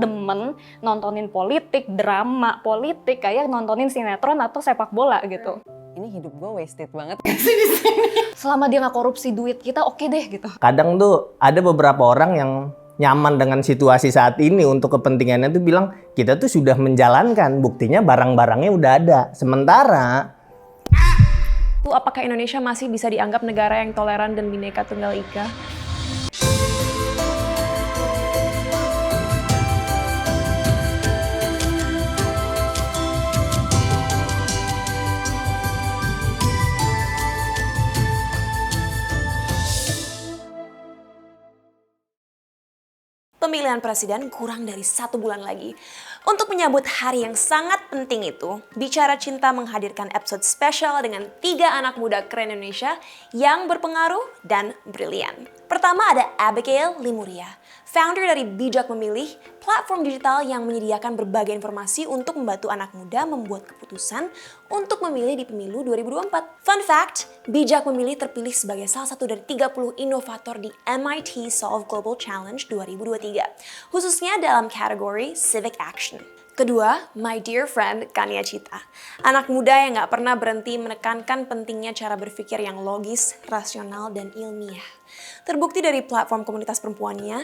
demen nontonin politik, drama politik kayak nontonin sinetron atau sepak bola gitu. Ini hidup gue wasted banget. Selama dia nggak korupsi duit kita, oke deh gitu. Kadang tuh ada beberapa orang yang nyaman dengan situasi saat ini untuk kepentingannya tuh bilang kita tuh sudah menjalankan, buktinya barang-barangnya udah ada. Sementara apakah Indonesia masih bisa dianggap negara yang toleran dan bineka tunggal ika? Pemilihan presiden kurang dari 1 bulan lagi. Untuk menyambut hari yang sangat penting itu, Bicara Cinta menghadirkan episode spesial dengan 3 anak muda keren Indonesia yang berpengaruh dan brilian. Pertama ada Abigail Limuria, founder dari Bijak Memilih, platform digital yang menyediakan berbagai informasi untuk membantu anak muda membuat keputusan untuk memilih di pemilu 2024. Fun fact, Bijak Memilih terpilih sebagai salah satu dari 30 inovator di MIT Solve Global Challenge 2023, khususnya dalam kategori Civic Action. Kedua, my dear friend Kania Cita, anak muda yang gak pernah berhenti menekankan pentingnya cara berpikir yang logis, rasional, dan ilmiah. Terbukti dari platform komunitas perempuannya,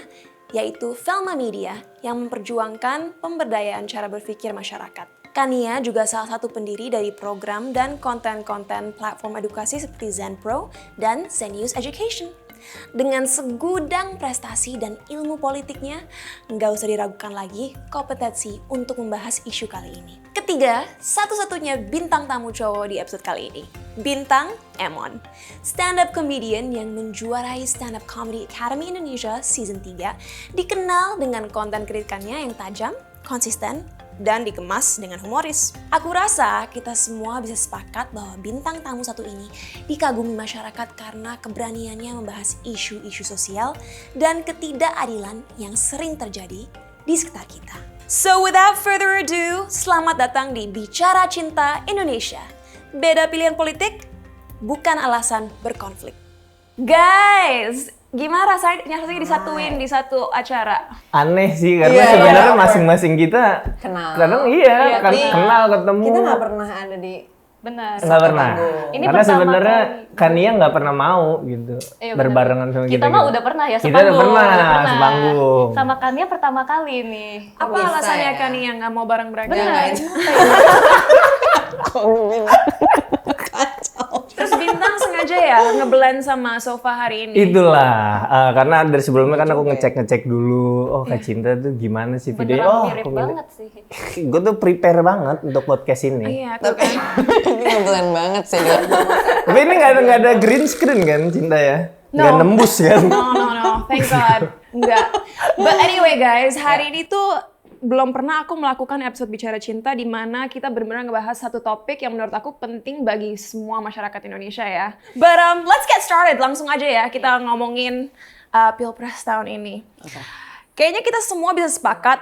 yaitu Velma Media yang memperjuangkan pemberdayaan cara berpikir masyarakat. Kania juga salah satu pendiri dari program dan konten-konten platform edukasi seperti Zenpro dan Zenius Education. Dengan segudang prestasi dan ilmu politiknya, nggak usah diragukan lagi kompetensi untuk membahas isu kali ini. Ketiga, satu-satunya bintang tamu cowok di episode kali ini, Bintang Emon. Stand-up comedian yang menjuarai Stand Up Comedy Academy Indonesia Season 3, dikenal dengan konten kritikannya yang tajam, konsisten, dan dikemas dengan humoris. Aku rasa kita semua bisa sepakat bahwa bintang tamu satu ini dikagumi masyarakat karena keberaniannya membahas isu-isu sosial dan ketidakadilan yang sering terjadi di sekitar kita. So without further ado, selamat datang di Bicara Cinta Indonesia. Beda pilihan politik, bukan alasan berkonflik. Guys, gimana rasanya disatuin di satu acara? aneh sih karena sebenarnya masing-masing kita Kenal. kadang kenal ketemu. Kita nggak pernah ada di Benar. Nggak pernah. Ini Karena pertama sebenarnya kali. Kania nggak pernah mau gitu Iya, berbarengan sama kita. Kita mah gitu. udah pernah ya, Kita udah pernah sepanggung. sepanggung. Sama Kania pertama kali nih. Apa Bisa alasannya ya? Kania nggak mau bareng beragam? Benar. Terus Bintang sengaja ya ngeblend sama Sofa hari ini. Itulah, karena dari sebelumnya kan aku ngecek dulu, oh Kak Cinta tuh gimana sih videonya? Beneran Oh, mirip aku milih. banget sih. Gue tuh prepare banget untuk podcast ini. Iya, tuh kan. Ini ngeblend banget sih dia. Tapi ini nggak ada green screen kan Cinta ya? Nggak No. nembus kan? No, thank God. Enggak. But anyway guys, hari ini tuh belum pernah aku melakukan episode Bicara Cinta di mana kita benar-benar ngebahas satu topik yang menurut aku penting bagi semua masyarakat Indonesia ya. But let's get started, langsung aja ya kita ngomongin Pilpres tahun ini. Kayaknya kita semua bisa sepakat,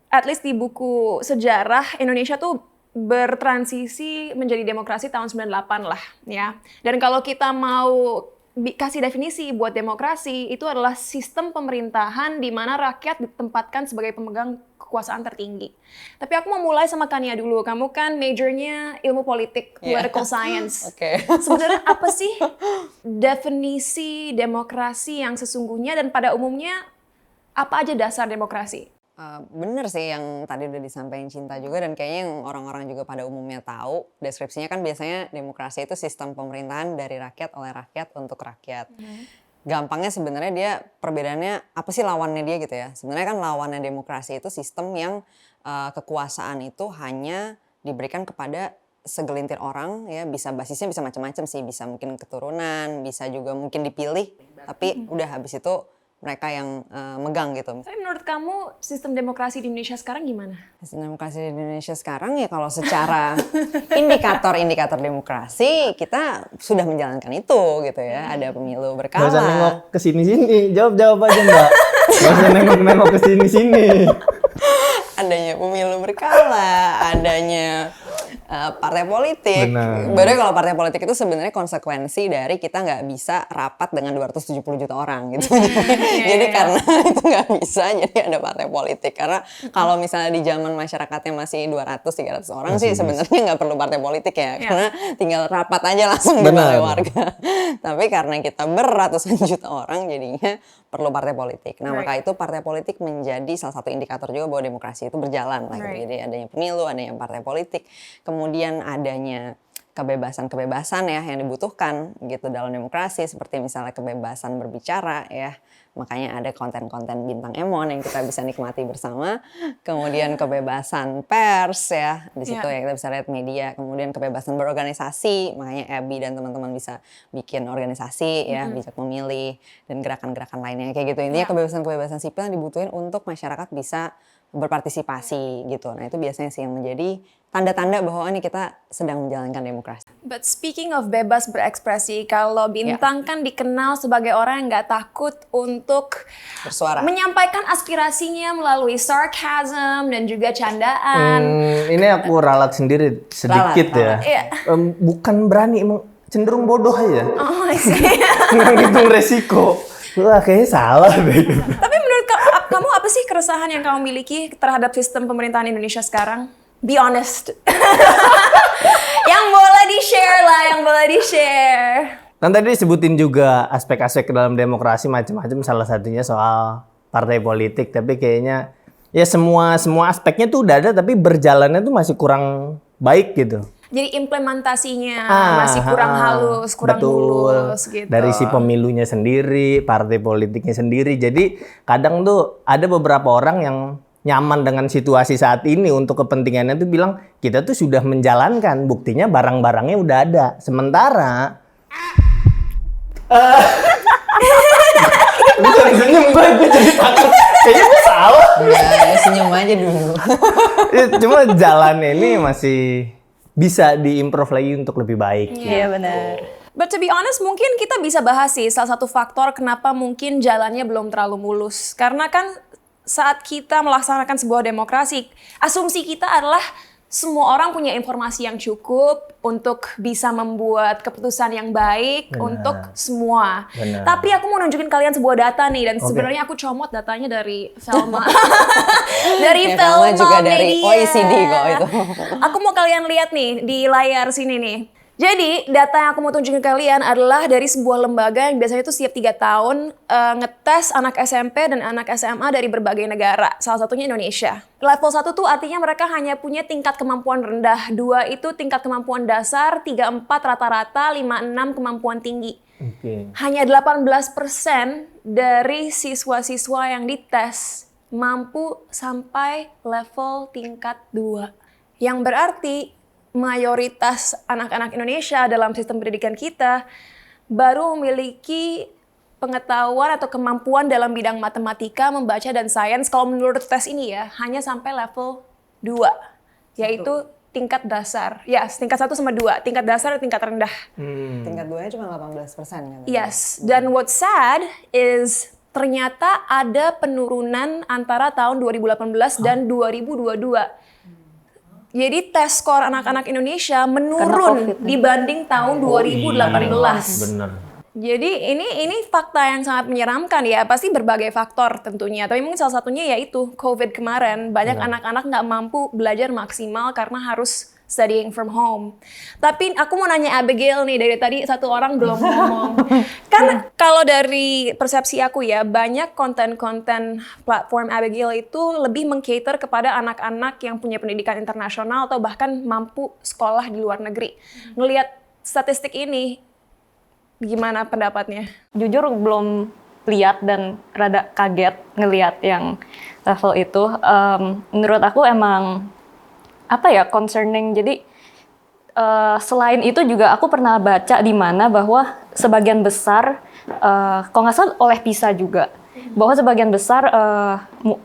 at least di buku sejarah Indonesia tuh bertransisi menjadi demokrasi tahun 98 lah ya. Dan kalau kita mau kasih definisi buat demokrasi, itu adalah sistem pemerintahan di mana rakyat ditempatkan sebagai pemegang kekuasaan tertinggi. Tapi aku mau mulai sama Kania dulu. Kamu kan majornya ilmu politik, political science. Oke. Sebenarnya apa sih definisi demokrasi yang sesungguhnya dan pada umumnya apa aja dasar demokrasi? Bener sih yang tadi udah disampaikan Cinta juga, dan kayaknya yang orang-orang juga pada umumnya tahu. Deskripsinya kan biasanya demokrasi itu sistem pemerintahan dari rakyat, oleh rakyat, untuk rakyat. Gampangnya sebenarnya dia perbedaannya apa sih lawannya dia gitu ya. Sebenarnya kan lawannya demokrasi itu sistem yang kekuasaan itu hanya diberikan kepada segelintir orang ya, basisnya bisa macam-macam sih, bisa mungkin keturunan, bisa juga mungkin dipilih, tapi udah habis itu mereka yang megang gitu. Tapi menurut kamu sistem demokrasi di Indonesia sekarang gimana? Sistem demokrasi di Indonesia sekarang ya kalau secara indikator demokrasi kita sudah menjalankan itu gitu ya. Ada pemilu berkala. Gak usah nengok ke sini-sini, jawab aja Mbak. Gak usah nengok ke sini-sini. Adanya pemilu berkala, adanya partai politik. Benar. Baru kalau partai politik itu sebenarnya konsekuensi dari kita nggak bisa rapat dengan 270 juta orang gitu. Jadi karena itu nggak bisa, jadi ada partai politik. Karena kalau misalnya di zaman masyarakatnya masih 200-300 orang sih sebenarnya nggak perlu partai politik ya. Karena tinggal rapat aja langsung di balai warga. Tapi karena kita beratusan juta orang jadinya perlu partai politik. Nah maka itu partai politik menjadi salah satu indikator juga bahwa demokrasi itu berjalan lah. Gitu. Jadi adanya pemilu, adanya partai politik. Kemudian adanya kebebasan-kebebasan ya yang dibutuhkan gitu dalam demokrasi, seperti misalnya kebebasan berbicara ya, makanya ada konten-konten bintang Emon yang kita bisa nikmati bersama. Kemudian kebebasan pers ya, di situ ya kita bisa lihat media. Kemudian kebebasan berorganisasi, makanya Abby dan teman-teman bisa bikin organisasi ya, bisa memilih dan gerakan-gerakan lainnya kayak gitu. Intinya kebebasan-kebebasan sipil yang dibutuhin untuk masyarakat bisa berpartisipasi gitu. Nah itu biasanya sih yang menjadi tanda-tanda bahwa ini kita sedang menjalankan demokrasi. But speaking of bebas berekspresi, kalau Bintang kan dikenal sebagai orang yang nggak takut untuk Bersuara. menyampaikan aspirasinya melalui sarcasm dan juga candaan. Ini aku ralat sendiri sedikit Ralat. ya. Bukan berani, emang cenderung bodoh aja. Oh, I see. Nggak ngitung resiko. Wah kayaknya salah deh. Tapi menurut kamu apa sih keresahan yang kamu miliki terhadap sistem pemerintahan Indonesia sekarang? Be honest. Yang boleh di-share lah, yang boleh di-share. Kan tadi disebutin juga aspek-aspek dalam demokrasi macam-macam, salah satunya soal partai politik. Tapi kayaknya ya semua aspeknya tuh udah ada, tapi berjalannya tuh masih kurang baik gitu. Jadi implementasinya masih kurang halus, kurang mulus gitu. Dari si pemilunya sendiri, partai politiknya sendiri. Jadi kadang tuh ada beberapa orang yang nyaman dengan situasi saat ini untuk kepentingannya tuh bilang kita tuh sudah menjalankan, buktinya barang-barangnya udah ada. Sementara lu senyum gue jadi takut. Kayaknya gue salah. Ya senyum aja dulu. Cuma jalannya ini masih bisa diimprove lagi untuk lebih baik. Iya benar. But to be honest, mungkin kita bisa bahas sih salah satu faktor kenapa mungkin jalannya belum terlalu mulus. Karena kan saat kita melaksanakan sebuah demokrasi, asumsi kita adalah semua orang punya informasi yang cukup untuk bisa membuat keputusan yang baik untuk semua. Benar. Tapi aku mau nunjukin kalian sebuah data nih, dan sebenarnya aku comot datanya dari Velma. Dari Ya, Velma Velma juga dari Media. OECD kok itu. Aku mau kalian lihat nih di layar sini nih. Jadi data yang aku mau tunjukin ke kalian adalah dari sebuah lembaga yang biasanya itu setiap 3 tahun ngetes anak SMP dan anak SMA dari berbagai negara, salah satunya Indonesia. Level 1 tuh artinya mereka hanya punya tingkat kemampuan rendah, 2 itu tingkat kemampuan dasar, 3-4 rata-rata, 5-6 kemampuan tinggi. Hanya 18% dari siswa-siswa yang dites mampu sampai level tingkat 2. Yang berarti mayoritas anak-anak Indonesia dalam sistem pendidikan kita baru memiliki pengetahuan atau kemampuan dalam bidang matematika, membaca, dan sains kalau menurut tes ini ya, hanya sampai level 2, yaitu tingkat dasar. Ya, tingkat 1 sama 2, tingkat dasar dan tingkat rendah. Tingkat 2-nya cuma 18% kan? Yes, dan what's sad is ternyata ada penurunan antara tahun 2018 dan 2022. Jadi tes skor anak-anak Indonesia menurun dibanding tahun 2018. Bener. Jadi ini fakta yang sangat menyeramkan ya, pasti berbagai faktor tentunya. Tapi mungkin salah satunya yaitu COVID kemarin, banyak anak-anak nggak mampu belajar maksimal karena harus studying from home. Tapi aku mau nanya Abigail nih, dari tadi satu orang belum ngomong. Kan kalau dari persepsi aku ya, banyak konten-konten platform Abigail itu lebih meng-cater kepada anak-anak yang punya pendidikan internasional atau bahkan mampu sekolah di luar negeri. Ngelihat statistik ini, gimana pendapatnya? Jujur belum lihat dan rada kaget ngelihat yang level itu. Menurut aku emang apa ya, concerning. Jadi selain itu juga aku pernah baca di mana bahwa sebagian besar, kalau nggak salah oleh PISA juga, bahwa sebagian besar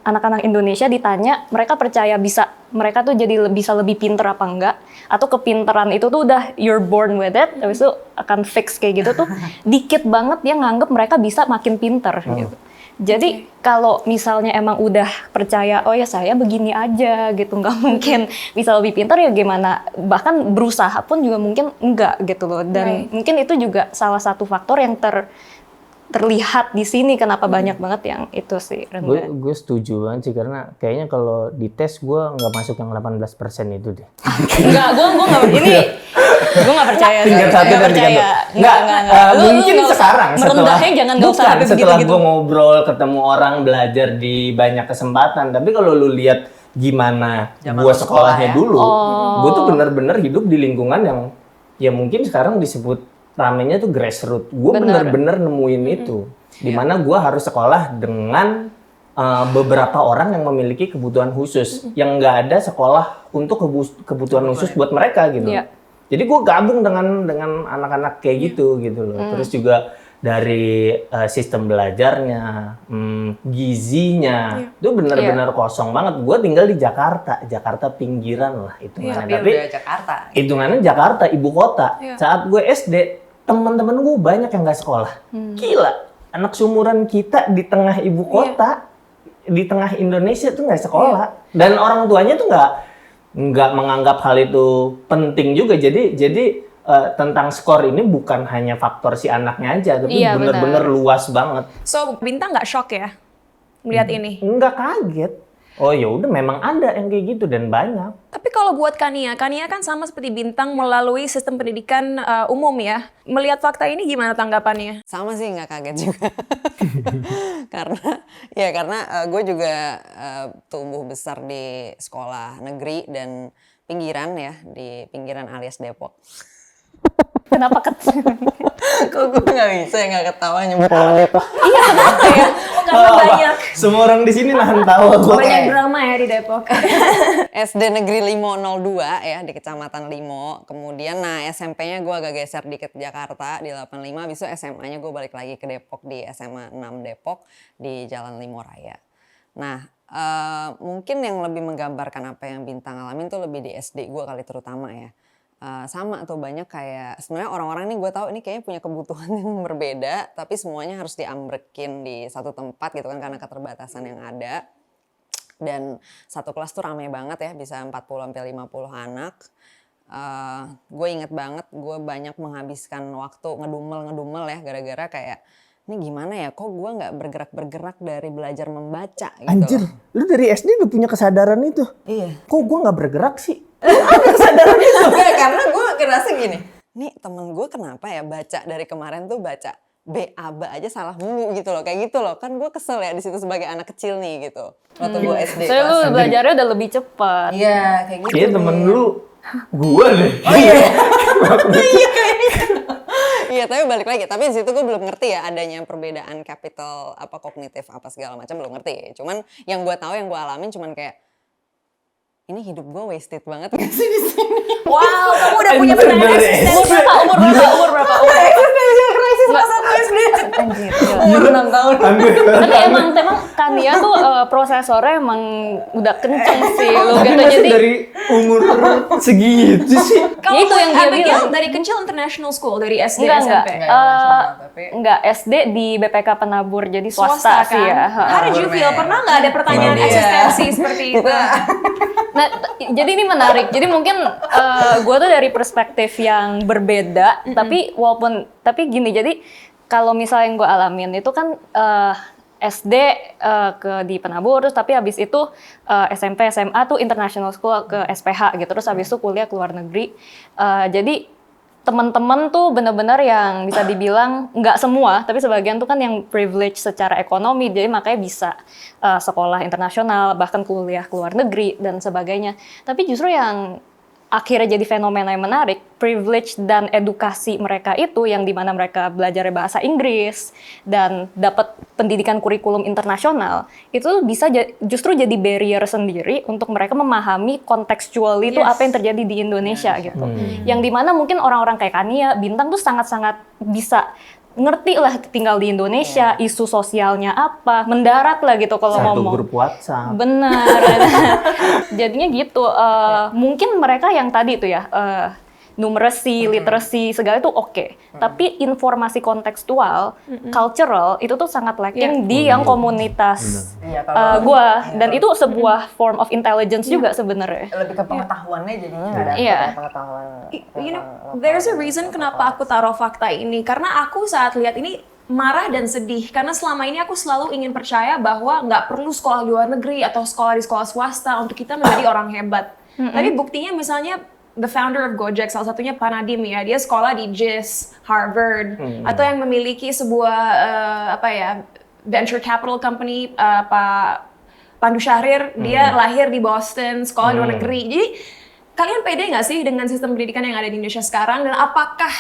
anak-anak Indonesia ditanya mereka percaya mereka tuh jadi bisa lebih pinter apa enggak, atau kepinteran itu tuh udah you're born with it, habis itu akan fix kayak gitu tuh dikit banget dia nganggep mereka bisa makin pinter gitu. Jadi kalau misalnya emang udah percaya, oh ya saya begini aja gitu, nggak mungkin bisa lebih pintar ya gimana, bahkan berusaha pun juga mungkin enggak gitu loh. Dan mungkin itu juga salah satu faktor yang terlihat di sini kenapa banyak banget yang itu sih rendah. Gue setuju banget sih, karena kayaknya kalau dites gue nggak masuk yang 18% itu deh. Enggak, gue nggak percaya. Tingkat satu Nggak dan percaya. Enggak. Lu Mungkin nggak usah sekarang merendahnya jangan nggak usah sampai setelah begitu-gitu. gue ngobrol, ketemu orang, belajar di banyak kesempatan. Tapi kalau lu lihat gimana gue sekolahnya dulu, gue tuh bener-bener hidup di lingkungan yang ya mungkin sekarang disebut ramenya tuh grassroots. Gue bener-bener nemuin itu. Dimana gue harus sekolah dengan beberapa orang yang memiliki kebutuhan khusus, yang nggak ada sekolah untuk kebutuhan khusus buat mereka gitu. Iya. Jadi gue gabung dengan anak-anak kayak gitu loh. Terus juga dari sistem belajarnya, gizinya, itu benar-benar kosong banget. Gue tinggal di Jakarta pinggiran lah hitungannya. Tapi udah Jakarta. Hitungannya Jakarta, ibu kota. Saat gue SD, teman-teman gue banyak yang nggak sekolah. Gila, anak seumuran kita di tengah ibu kota, di tengah Indonesia tuh nggak sekolah. Dan orang tuanya tuh nggak menganggap hal itu penting juga. Jadi tentang skor ini bukan hanya faktor si anaknya aja, tapi bener-bener luas banget. So Bintang nggak shock ya melihat ini? Nggak kaget. Oh ya udah, memang ada yang kayak gitu dan banyak. Tapi kalau buat Kania kan sama seperti Bintang melalui sistem pendidikan umum ya. Melihat fakta ini gimana tanggapannya? Sama sih, nggak kaget juga. karena gue juga tumbuh besar di sekolah negeri dan pinggiran ya, di pinggiran alias Depok. Kenapa ketawa? Kok gue nggak bisa ya nggak ketawa nyebut orang Depok? Iya kenapa ya? Karena banyak Semua orang di sini nahan tawa. Banyak drama ya di Depok. SD Negeri Limo 02 ya, di Kecamatan Limo. Kemudian SMP-nya gue agak geser dikit Jakarta di 85. Habis itu SMA-nya gue balik lagi ke Depok di SMA 6 Depok di Jalan Limo Raya. Nah, mungkin yang lebih menggambarkan apa yang Bintang alamin tuh lebih di SD gue kali terutama ya. Sama tuh banyak kayak sebenarnya orang-orang ini gue tahu ini kayaknya punya kebutuhan yang berbeda, tapi semuanya harus diambrekin di satu tempat gitu kan karena keterbatasan yang ada. Dan satu kelas tuh ramai banget ya, bisa 40-50 anak. Gue inget banget gue banyak menghabiskan waktu ngedumel ya gara-gara kayak ini gimana ya, kok gue nggak bergerak dari belajar membaca gitu. Anjir, lu dari SD udah punya kesadaran itu? Iya. Kok gue nggak bergerak sih? Ya, karena gue ngerasa gini, nih temen gue kenapa ya baca dari kemarin tuh baca B-A-B aja salah mulu gitu loh, kayak gitu loh. Kan gue kesel ya di situ sebagai anak kecil nih gitu. Waktu gue SD. Soalnya lu belajarnya udah lebih cepat. Iya, kayak gitu. Iya temen lu, gue deh. Oh iya. Iya kayaknya. Iya, tapi balik lagi. Tapi di situ gue belum ngerti ya adanya perbedaan capital apa kognitif apa segala macam, belum ngerti. Cuman yang gue tahu, yang gue alamin cuman kayak ini hidup gue wasted banget gak sih di sini? Wow, kamu udah punya pertanyaan eksistensi. Umur berapa? Existential crisis masa gue SD. Anjir. Umur 6 tahun. Tapi emang Kania tuh prosesornya emang udah kenceng sih lu gitu. Masa Jadi dari umur segitu sih? Ya itu yang dia bilang. Dari kecil international school, dari SD, enggak. SMP. Enggak, SD di BPK Penabur, jadi swasta sih kan? ya. How did you feel? Pernah nggak ada pertanyaan eksistensi seperti itu? Nah, jadi ini menarik. Jadi mungkin gue tuh dari perspektif yang berbeda, tapi gini. Jadi kalau misalnya yang gue alamin itu kan SD di Penabur, terus tapi habis itu SMP, SMA tuh international school ke SPH gitu, terus habis itu kuliah ke luar negeri. Jadi teman-teman tuh benar-benar yang bisa dibilang nggak semua, tapi sebagian tuh kan yang privilege secara ekonomi, jadi makanya bisa sekolah internasional, bahkan kuliah ke luar negeri dan sebagainya. Tapi justru yang akhirnya jadi fenomena yang menarik, privilege dan edukasi mereka itu yang dimana mereka belajar bahasa Inggris dan dapat pendidikan kurikulum internasional, itu bisa justru jadi barrier sendiri untuk mereka memahami kontekstual itu apa yang terjadi di Indonesia gitu. Yang dimana mungkin orang-orang kayak Kania, Bintang tuh sangat-sangat bisa ngerti lah tinggal di Indonesia, isu sosialnya apa, mendarat lah gitu kalau ngomong. Satu grup WhatsApp. Benar. Jadinya gitu. Mungkin mereka yang tadi itu ya, numeracy, literacy, segala itu oke. Tapi informasi kontekstual, cultural itu tuh sangat lacking di yang komunitas gua, dan itu sebuah form of intelligence juga sebenarnya. Lebih ke pengetahuannya jadinya nggak ada Iya. pengetahuan. You know, there's a reason kenapa aku taruh fakta ini. Karena aku saat lihat ini marah dan sedih. Karena selama ini aku selalu ingin percaya bahwa nggak perlu sekolah di luar negeri atau sekolah di sekolah swasta untuk kita menjadi orang hebat. Tapi buktinya misalnya the founder of Gojek, salah satunya Pak Nadiem ya, dia sekolah di JIS, Harvard, atau yang memiliki sebuah venture capital company, Pak Pandu Syahrir, dia lahir di Boston, sekolah di luar negeri. Jadi kalian pede nggak sih dengan sistem pendidikan yang ada di Indonesia sekarang, dan apakah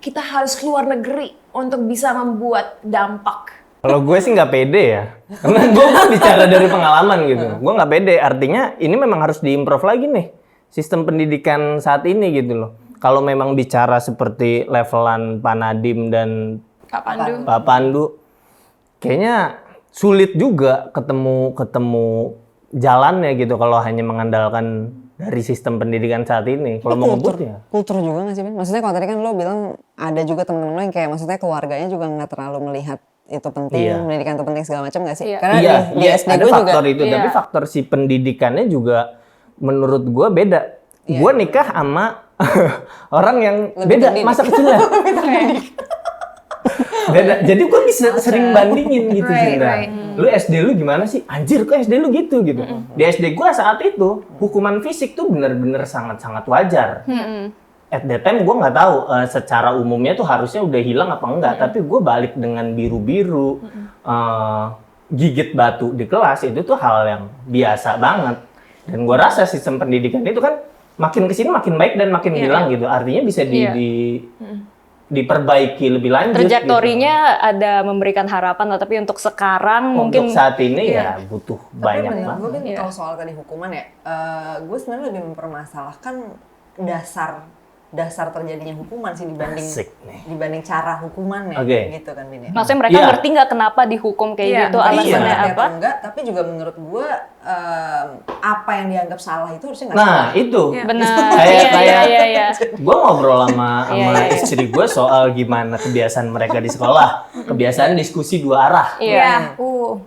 kita harus keluar negeri untuk bisa membuat dampak? Kalau gue sih nggak pede ya, karena gue bicara dari pengalaman gitu. Gue nggak pede, artinya ini memang harus diimprove lagi nih sistem pendidikan saat ini gitu loh. Kalau memang bicara seperti levelan Pak Nadiem dan Pak Pandu, kayaknya sulit juga ketemu jalannya gitu kalau hanya mengandalkan dari sistem pendidikan saat ini. Kalau mau ngebut ya. Kultur juga nggak sih, Ben? Maksudnya kalau tadi kan lo bilang ada juga temen-temen lo yang kayak maksudnya keluarganya juga nggak terlalu melihat itu penting, pendidikan itu penting segala macam nggak sih? Karena di SD ada gue faktor juga, itu, tapi faktor si pendidikannya juga menurut gue beda. Gue nikah sama orang yang beda masa kecilnya. Beda. Jadi gue bisa sering bandingin gitu Cinta. Lu SD lu gimana sih? Anjir kok SD lu gitu. Di SD gue saat itu hukuman fisik tuh bener-bener sangat-sangat wajar. At that time gue nggak tahu secara umumnya tuh harusnya udah hilang apa enggak. Tapi gue balik dengan biru-biru, gigit batu di kelas itu tuh hal yang biasa banget. Dan gue rasa sistem pendidikan itu kan makin kesini makin baik dan makin hilang gitu. Artinya bisa diperbaiki lebih lanjut. Trajektorinya ada memberikan harapan lah, tapi untuk sekarang mungkin untuk saat ini ya butuh banyak tapi banget. gue kan kalau soal tadi hukuman ya, gue sebenarnya lebih mempermasalahkan dasar terjadinya hukuman sih dibanding cara hukumannya gitu kan Bin. Maksudnya mereka ngerti nggak kenapa dihukum kayak gitu, alasannya apa? Enggak, tapi juga menurut gue apa yang dianggap salah itu harusnya nggak Nah salah. itu Benar. kayak gue ngobrol sama istri gue soal gimana kebiasaan mereka di sekolah, kebiasaan diskusi dua arah.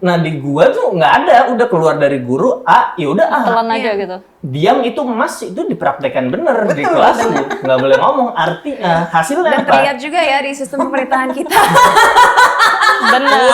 Nah di gue tuh nggak ada, udah keluar dari guru yaudah Telan aja gitu. Diam itu emas itu dipraktekkan bener di kelas, nggak boleh ngomong. Artinya hasilnya Dan apa? terlihat juga ya di sistem pemerintahan kita. Benar.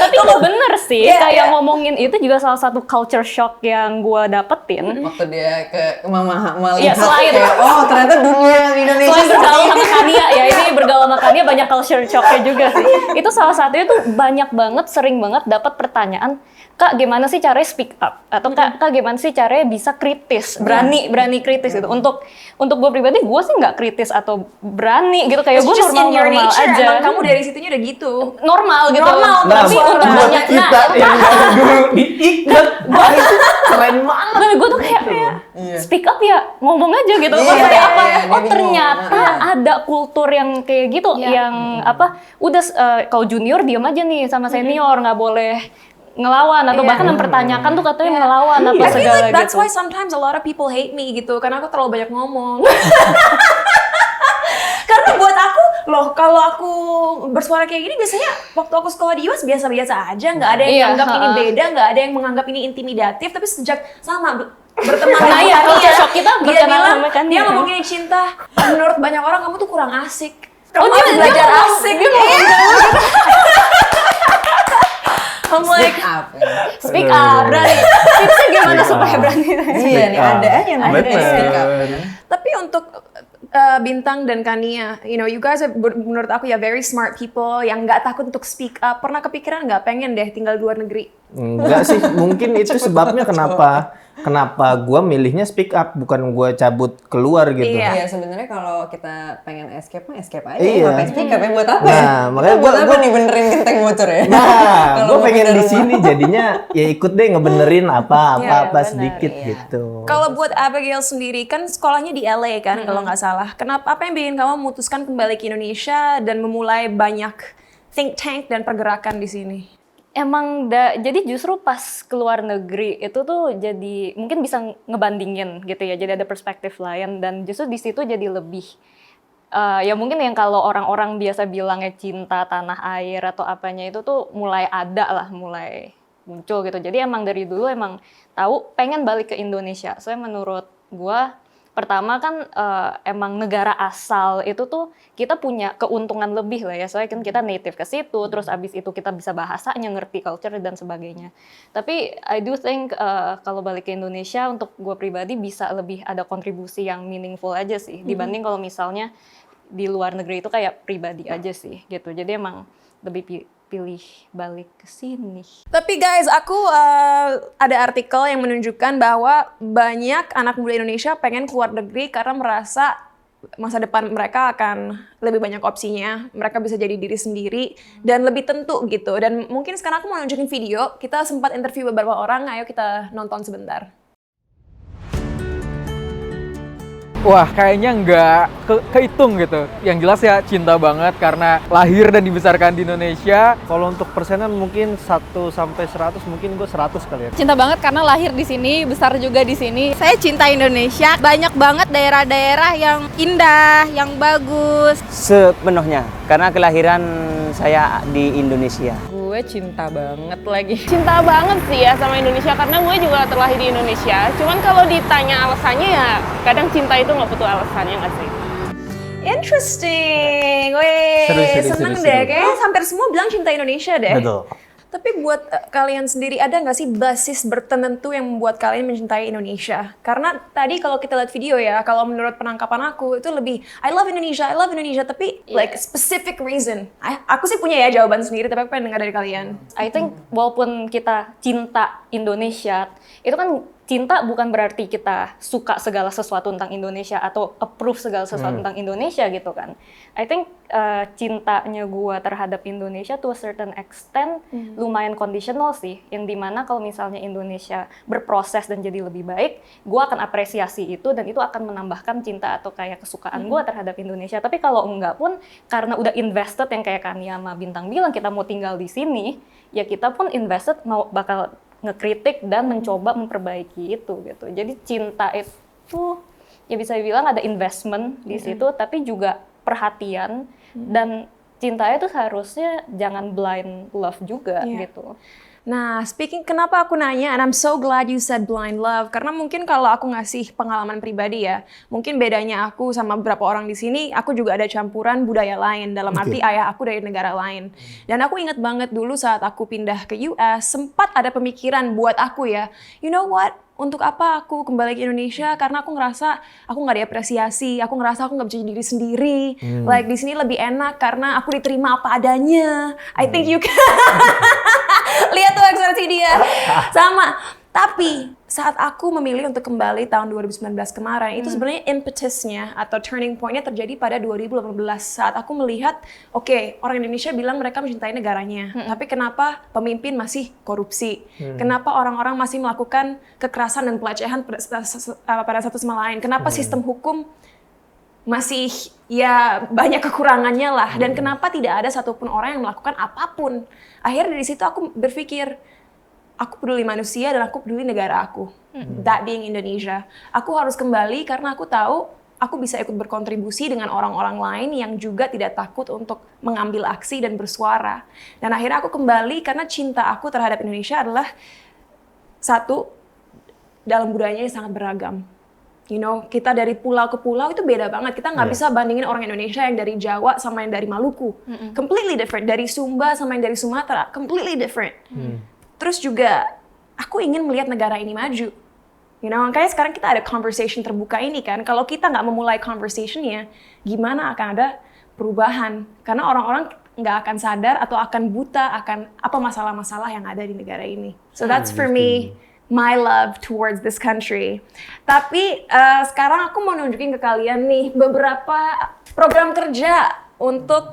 Tapi itu bener sih, kayak ngomongin itu juga salah satu culture shock yang gue dapetin. Waktu dia ke mama melihat Iya, selain- kayak, ternyata dunia di Indonesia Selain bergaul seperti sama Kania ya, ini bergaul sama Kania banyak culture shock-nya juga sih. Itu salah satunya tuh banyak banget, sering banget dapat pertanyaan, Kak gimana sih caranya speak up? Atau Kak gimana sih caranya bisa kritis, berani kritis gitu. Untuk gue pribadi, gue sih nggak kritis atau berani gitu, kayak gue normal-normal aja. Emang kamu dari situnya udah gitu. Normal gitu. Normal, Tapi Nah, untuk buat banyak, kita yang dulu diikat, itu keren banget. gue tuh kayak speak up ya, ngomong aja gitu. Maksudnya apa? dia bingung. Ternyata ada kultur yang kayak gitu, yang udah kalau junior diem aja nih sama senior, nggak boleh ngelawan atau bahkan mempertanyakan tuh katanya ngelawan apa I feel segala like that's gitu. why sometimes a lot of people hate me gitu, karena aku terlalu banyak ngomong. Karena buat aku, kalau aku bersuara kayak gini biasanya waktu aku sekolah di US biasa-biasa aja, nggak ada yang menganggap ini beda, nggak ada yang menganggap ini intimidatif, tapi sejak berteman Nah ya, culture shock kita dia berkenalan bilang, sama kan dia ngomongin cinta, menurut banyak orang kamu tuh kurang asik. Kamu dia harus belajar ngomong, asik. dia ngomong I'm like, speak up, berani. Tipsnya gimana supaya berani? Iya nih, ada aja yang ada Bener. speak up. Tapi untuk Bintang dan Kania, you guys are, menurut aku ya very smart people yang nggak takut untuk speak up. Pernah kepikiran nggak pengen deh tinggal di luar negeri? Enggak sih, mungkin itu sebabnya kenapa gue milihnya speak up, bukan gue cabut keluar gitu. Iya, sebenarnya kalau kita pengen escape mah escape aja. Iya. Ngapain speak up ya, buat apa Nah, ya? makanya buat gua- apa nih benerin genteng bocor ya? Nah, Kalau gue mau pengen pindah di rumah. sini jadinya ya ikut deh ngebenerin apa benar, sedikit gitu. Kalau buat Abigail sendiri kan sekolahnya di LA kan kalau nggak salah. Kenapa? Apa yang bikin kamu memutuskan kembali ke Indonesia dan memulai banyak think tank dan pergerakan di sini? Jadi justru pas keluar negeri itu tuh jadi mungkin bisa ngebandingin gitu ya, jadi ada perspektif lain dan justru di situ jadi lebih ya mungkin yang kalau orang-orang biasa bilangnya cinta tanah air atau apanya itu tuh mulai ada lah, mulai muncul gitu. Jadi emang dari dulu emang tahu pengen balik ke Indonesia. Soalnya menurut gua pertama kan emang negara asal itu tuh kita punya keuntungan lebih lah ya, soalnya kan kita native ke situ, terus abis itu kita bisa bahasanya, ngerti culture dan sebagainya. Tapi I do think kalau balik ke Indonesia untuk gue pribadi bisa lebih ada kontribusi yang meaningful aja sih, dibanding kalau misalnya di luar negeri itu kayak pribadi aja sih gitu. Jadi emang lebih pilih balik ke sini. Tapi guys, aku ada artikel yang menunjukkan bahwa banyak anak muda Indonesia pengen keluar negeri karena merasa masa depan mereka akan lebih banyak opsinya, mereka bisa jadi diri sendiri dan lebih tentu gitu. Dan mungkin sekarang aku mau nunjukin video, kita sempat interview beberapa orang, ayo kita nonton sebentar. Wah, kayaknya nggak kehitung gitu. Yang jelas ya cinta banget karena lahir dan dibesarkan di Indonesia. Kalau untuk persenan mungkin 1 sampai 100, mungkin gue 100 kali ya. Cinta banget karena lahir di sini, besar juga di sini. Saya cinta Indonesia. Banyak banget daerah-daerah yang indah, yang bagus. Sepenuhnya, karena kelahiran saya di Indonesia. Gue cinta banget lagi. Cinta banget sih ya sama Indonesia karena gue juga terlahir di Indonesia. Cuman kalau ditanya alasannya ya kadang cinta itu nggak butuh alasannya nggak sih? Interesting, weh, seneng deh. Kayaknya hampir semua bilang cinta Indonesia deh. Betul. Tapi buat kalian sendiri ada nggak sih basis bertentu yang membuat kalian mencintai Indonesia? Karena tadi kalau kita lihat video ya, kalau menurut penangkapan aku itu lebih I love Indonesia, tapi like specific reason. Aku sih punya ya jawaban sendiri, tapi aku pengen dengar dari kalian. I think walaupun kita cinta Indonesia, itu kan cinta bukan berarti kita suka segala sesuatu tentang Indonesia atau approve segala sesuatu tentang Indonesia gitu kan. I think cintanya gua terhadap Indonesia to a certain extent lumayan conditional sih. Yang dimana kalau misalnya Indonesia berproses dan jadi lebih baik, gua akan apresiasi itu dan itu akan menambahkan cinta atau kayak kesukaan gua terhadap Indonesia. Tapi kalau enggak pun karena udah invested yang kayak Kania sama Bintang bilang kita mau tinggal di sini, ya kita pun invested mau bakal ngekritik dan mencoba memperbaiki itu gitu. Jadi cinta itu ya bisa dibilang ada investment di situ, tapi juga perhatian dan cinta itu seharusnya jangan blind love juga gitu. Nah, kenapa aku nanya, and I'm so glad you said blind love, karena mungkin kalau aku ngasih pengalaman pribadi ya, mungkin bedanya aku sama beberapa orang di sini, aku juga ada campuran budaya lain, dalam arti ayah aku dari negara lain. Dan aku ingat banget dulu saat aku pindah ke US, sempat ada pemikiran buat aku ya, you know what? Untuk apa aku kembali ke Indonesia? Karena aku ngerasa aku nggak diapresiasi, aku ngerasa aku nggak bisa jadi diri sendiri. Like di sini lebih enak karena aku diterima apa adanya. I think you can lihat tuh ekspresi dia sama. Tapi saat aku memilih untuk kembali tahun 2019 kemarin, itu sebenarnya impetusnya atau turning point-nya terjadi pada 2018 saat aku melihat, oke, orang Indonesia bilang mereka mencintai negaranya, tapi kenapa pemimpin masih korupsi? Kenapa orang-orang masih melakukan kekerasan dan pelecehan pada satu sama lain? Kenapa sistem hukum masih ya banyak kekurangannya lah? Dan kenapa tidak ada satupun orang yang melakukan apapun? Akhirnya dari situ aku berpikir, aku peduli manusia dan aku peduli negara aku. That being Indonesia. Aku harus kembali karena aku tahu aku bisa ikut berkontribusi dengan orang-orang lain yang juga tidak takut untuk mengambil aksi dan bersuara. Dan akhirnya aku kembali karena cinta aku terhadap Indonesia adalah satu, dalam budayanya yang sangat beragam. You know, kita dari pulau ke pulau itu beda banget. Kita nggak bisa bandingin orang Indonesia yang dari Jawa sama yang dari Maluku. Completely different. Dari Sumba sama yang dari Sumatera. Completely different. Terus juga, aku ingin melihat negara ini maju. You know, makanya sekarang kita ada conversation terbuka ini kan. Kalau kita nggak memulai conversation-nya, gimana akan ada perubahan? Karena orang-orang nggak akan sadar atau akan buta akan apa masalah-masalah yang ada di negara ini. So that's for me, my love towards this country. Tapi sekarang aku mau nunjukin ke kalian nih beberapa program kerja untuk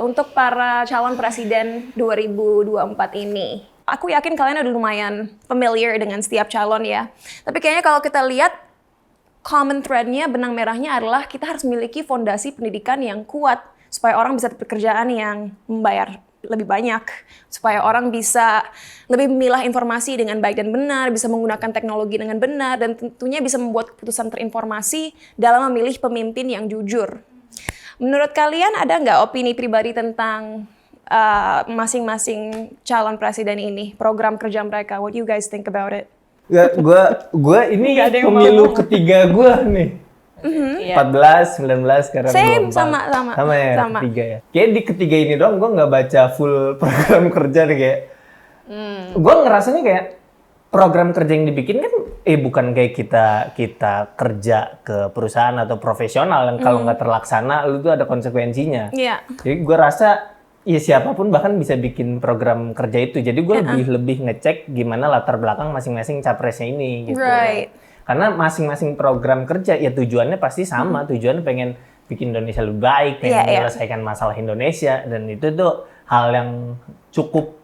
untuk para calon presiden 2024 ini. Aku yakin kalian udah lumayan familiar dengan setiap calon ya. Tapi kayaknya kalau kita lihat, common thread-nya, benang merahnya adalah kita harus memiliki fondasi pendidikan yang kuat supaya orang bisa pekerjaan yang membayar lebih banyak supaya orang bisa lebih memilah informasi dengan baik dan benar, bisa menggunakan teknologi dengan benar, dan tentunya bisa membuat keputusan terinformasi dalam memilih pemimpin yang jujur. Menurut kalian ada nggak opini pribadi tentang masing-masing calon presiden ini, program kerja mereka? What do you guys think about it? Ya, gua ini pemilu ketiga gua nih. 14, 19, sekarang 24. Sama ya, ketiga ya. Kayak di ketiga ini doang gua nggak baca full program kerja deh kayak. Gua ngerasanya kayak program kerja yang dibikin kan bukan kayak kita kerja ke perusahaan atau profesional yang kalau nggak terlaksana lu tuh ada konsekuensinya. Iya. Jadi gue rasa ya siapapun bahkan bisa bikin program kerja itu. Jadi gue lebih ngecek gimana latar belakang masing-masing capresnya ini gitu. Right. Karena masing-masing program kerja ya tujuannya pasti sama. Tujuannya pengen bikin Indonesia lebih baik, pengen menyelesaikan masalah Indonesia, dan itu tuh hal yang cukup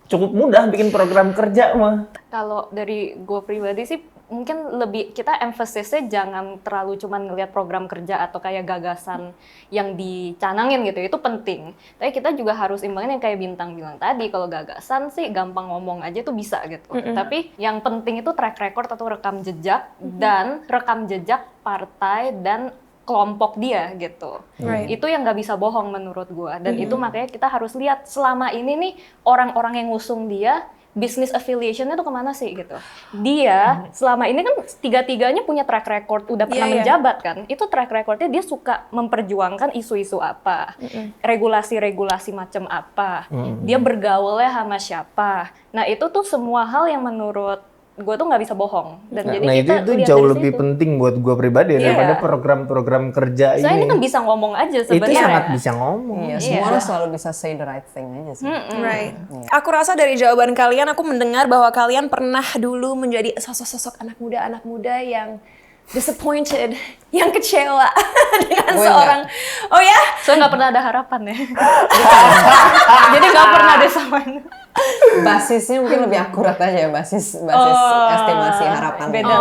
mudah bikin program kerja mah. Kalau dari gue pribadi sih mungkin lebih kita emphasisnya jangan terlalu cuman ngelihat program kerja atau kayak gagasan yang dicanangin gitu, itu penting. Tapi kita juga harus imbangin yang kayak Bintang bilang tadi, kalau gagasan sih gampang ngomong aja tuh bisa gitu. Tapi yang penting itu track record atau rekam jejak dan rekam jejak partai dan kelompok dia gitu. Itu yang nggak bisa bohong menurut gua, dan itu makanya kita harus lihat selama ini nih orang-orang yang ngusung dia business affiliation-nya tuh kemana sih gitu. Dia selama ini kan tiga-tiganya punya track record udah pernah menjabat kan. Itu track recordnya dia suka memperjuangkan isu-isu apa, regulasi-regulasi macam apa, dia bergaulnya sama siapa. Nah itu tuh semua hal yang menurut gue tuh nggak bisa bohong, dan jadi kita itu jauh lebih penting buat gue pribadi daripada program-program kerja ini. Soalnya ini kan bisa ngomong aja sebenarnya. Itu sangat bisa ngomong. Iya, semua orang selalu bisa say the right thing aja sih. Right. Aku rasa dari jawaban kalian, aku mendengar bahwa kalian pernah dulu menjadi sosok-sosok anak muda yang disappointed, yang kecewa dengan seorang. Oh ya? Soalnya nggak pernah ada harapan ya. Jadi nggak pernah ada sama. Basisnya mungkin lebih akurat aja ya, basis estimasi harapan. Beda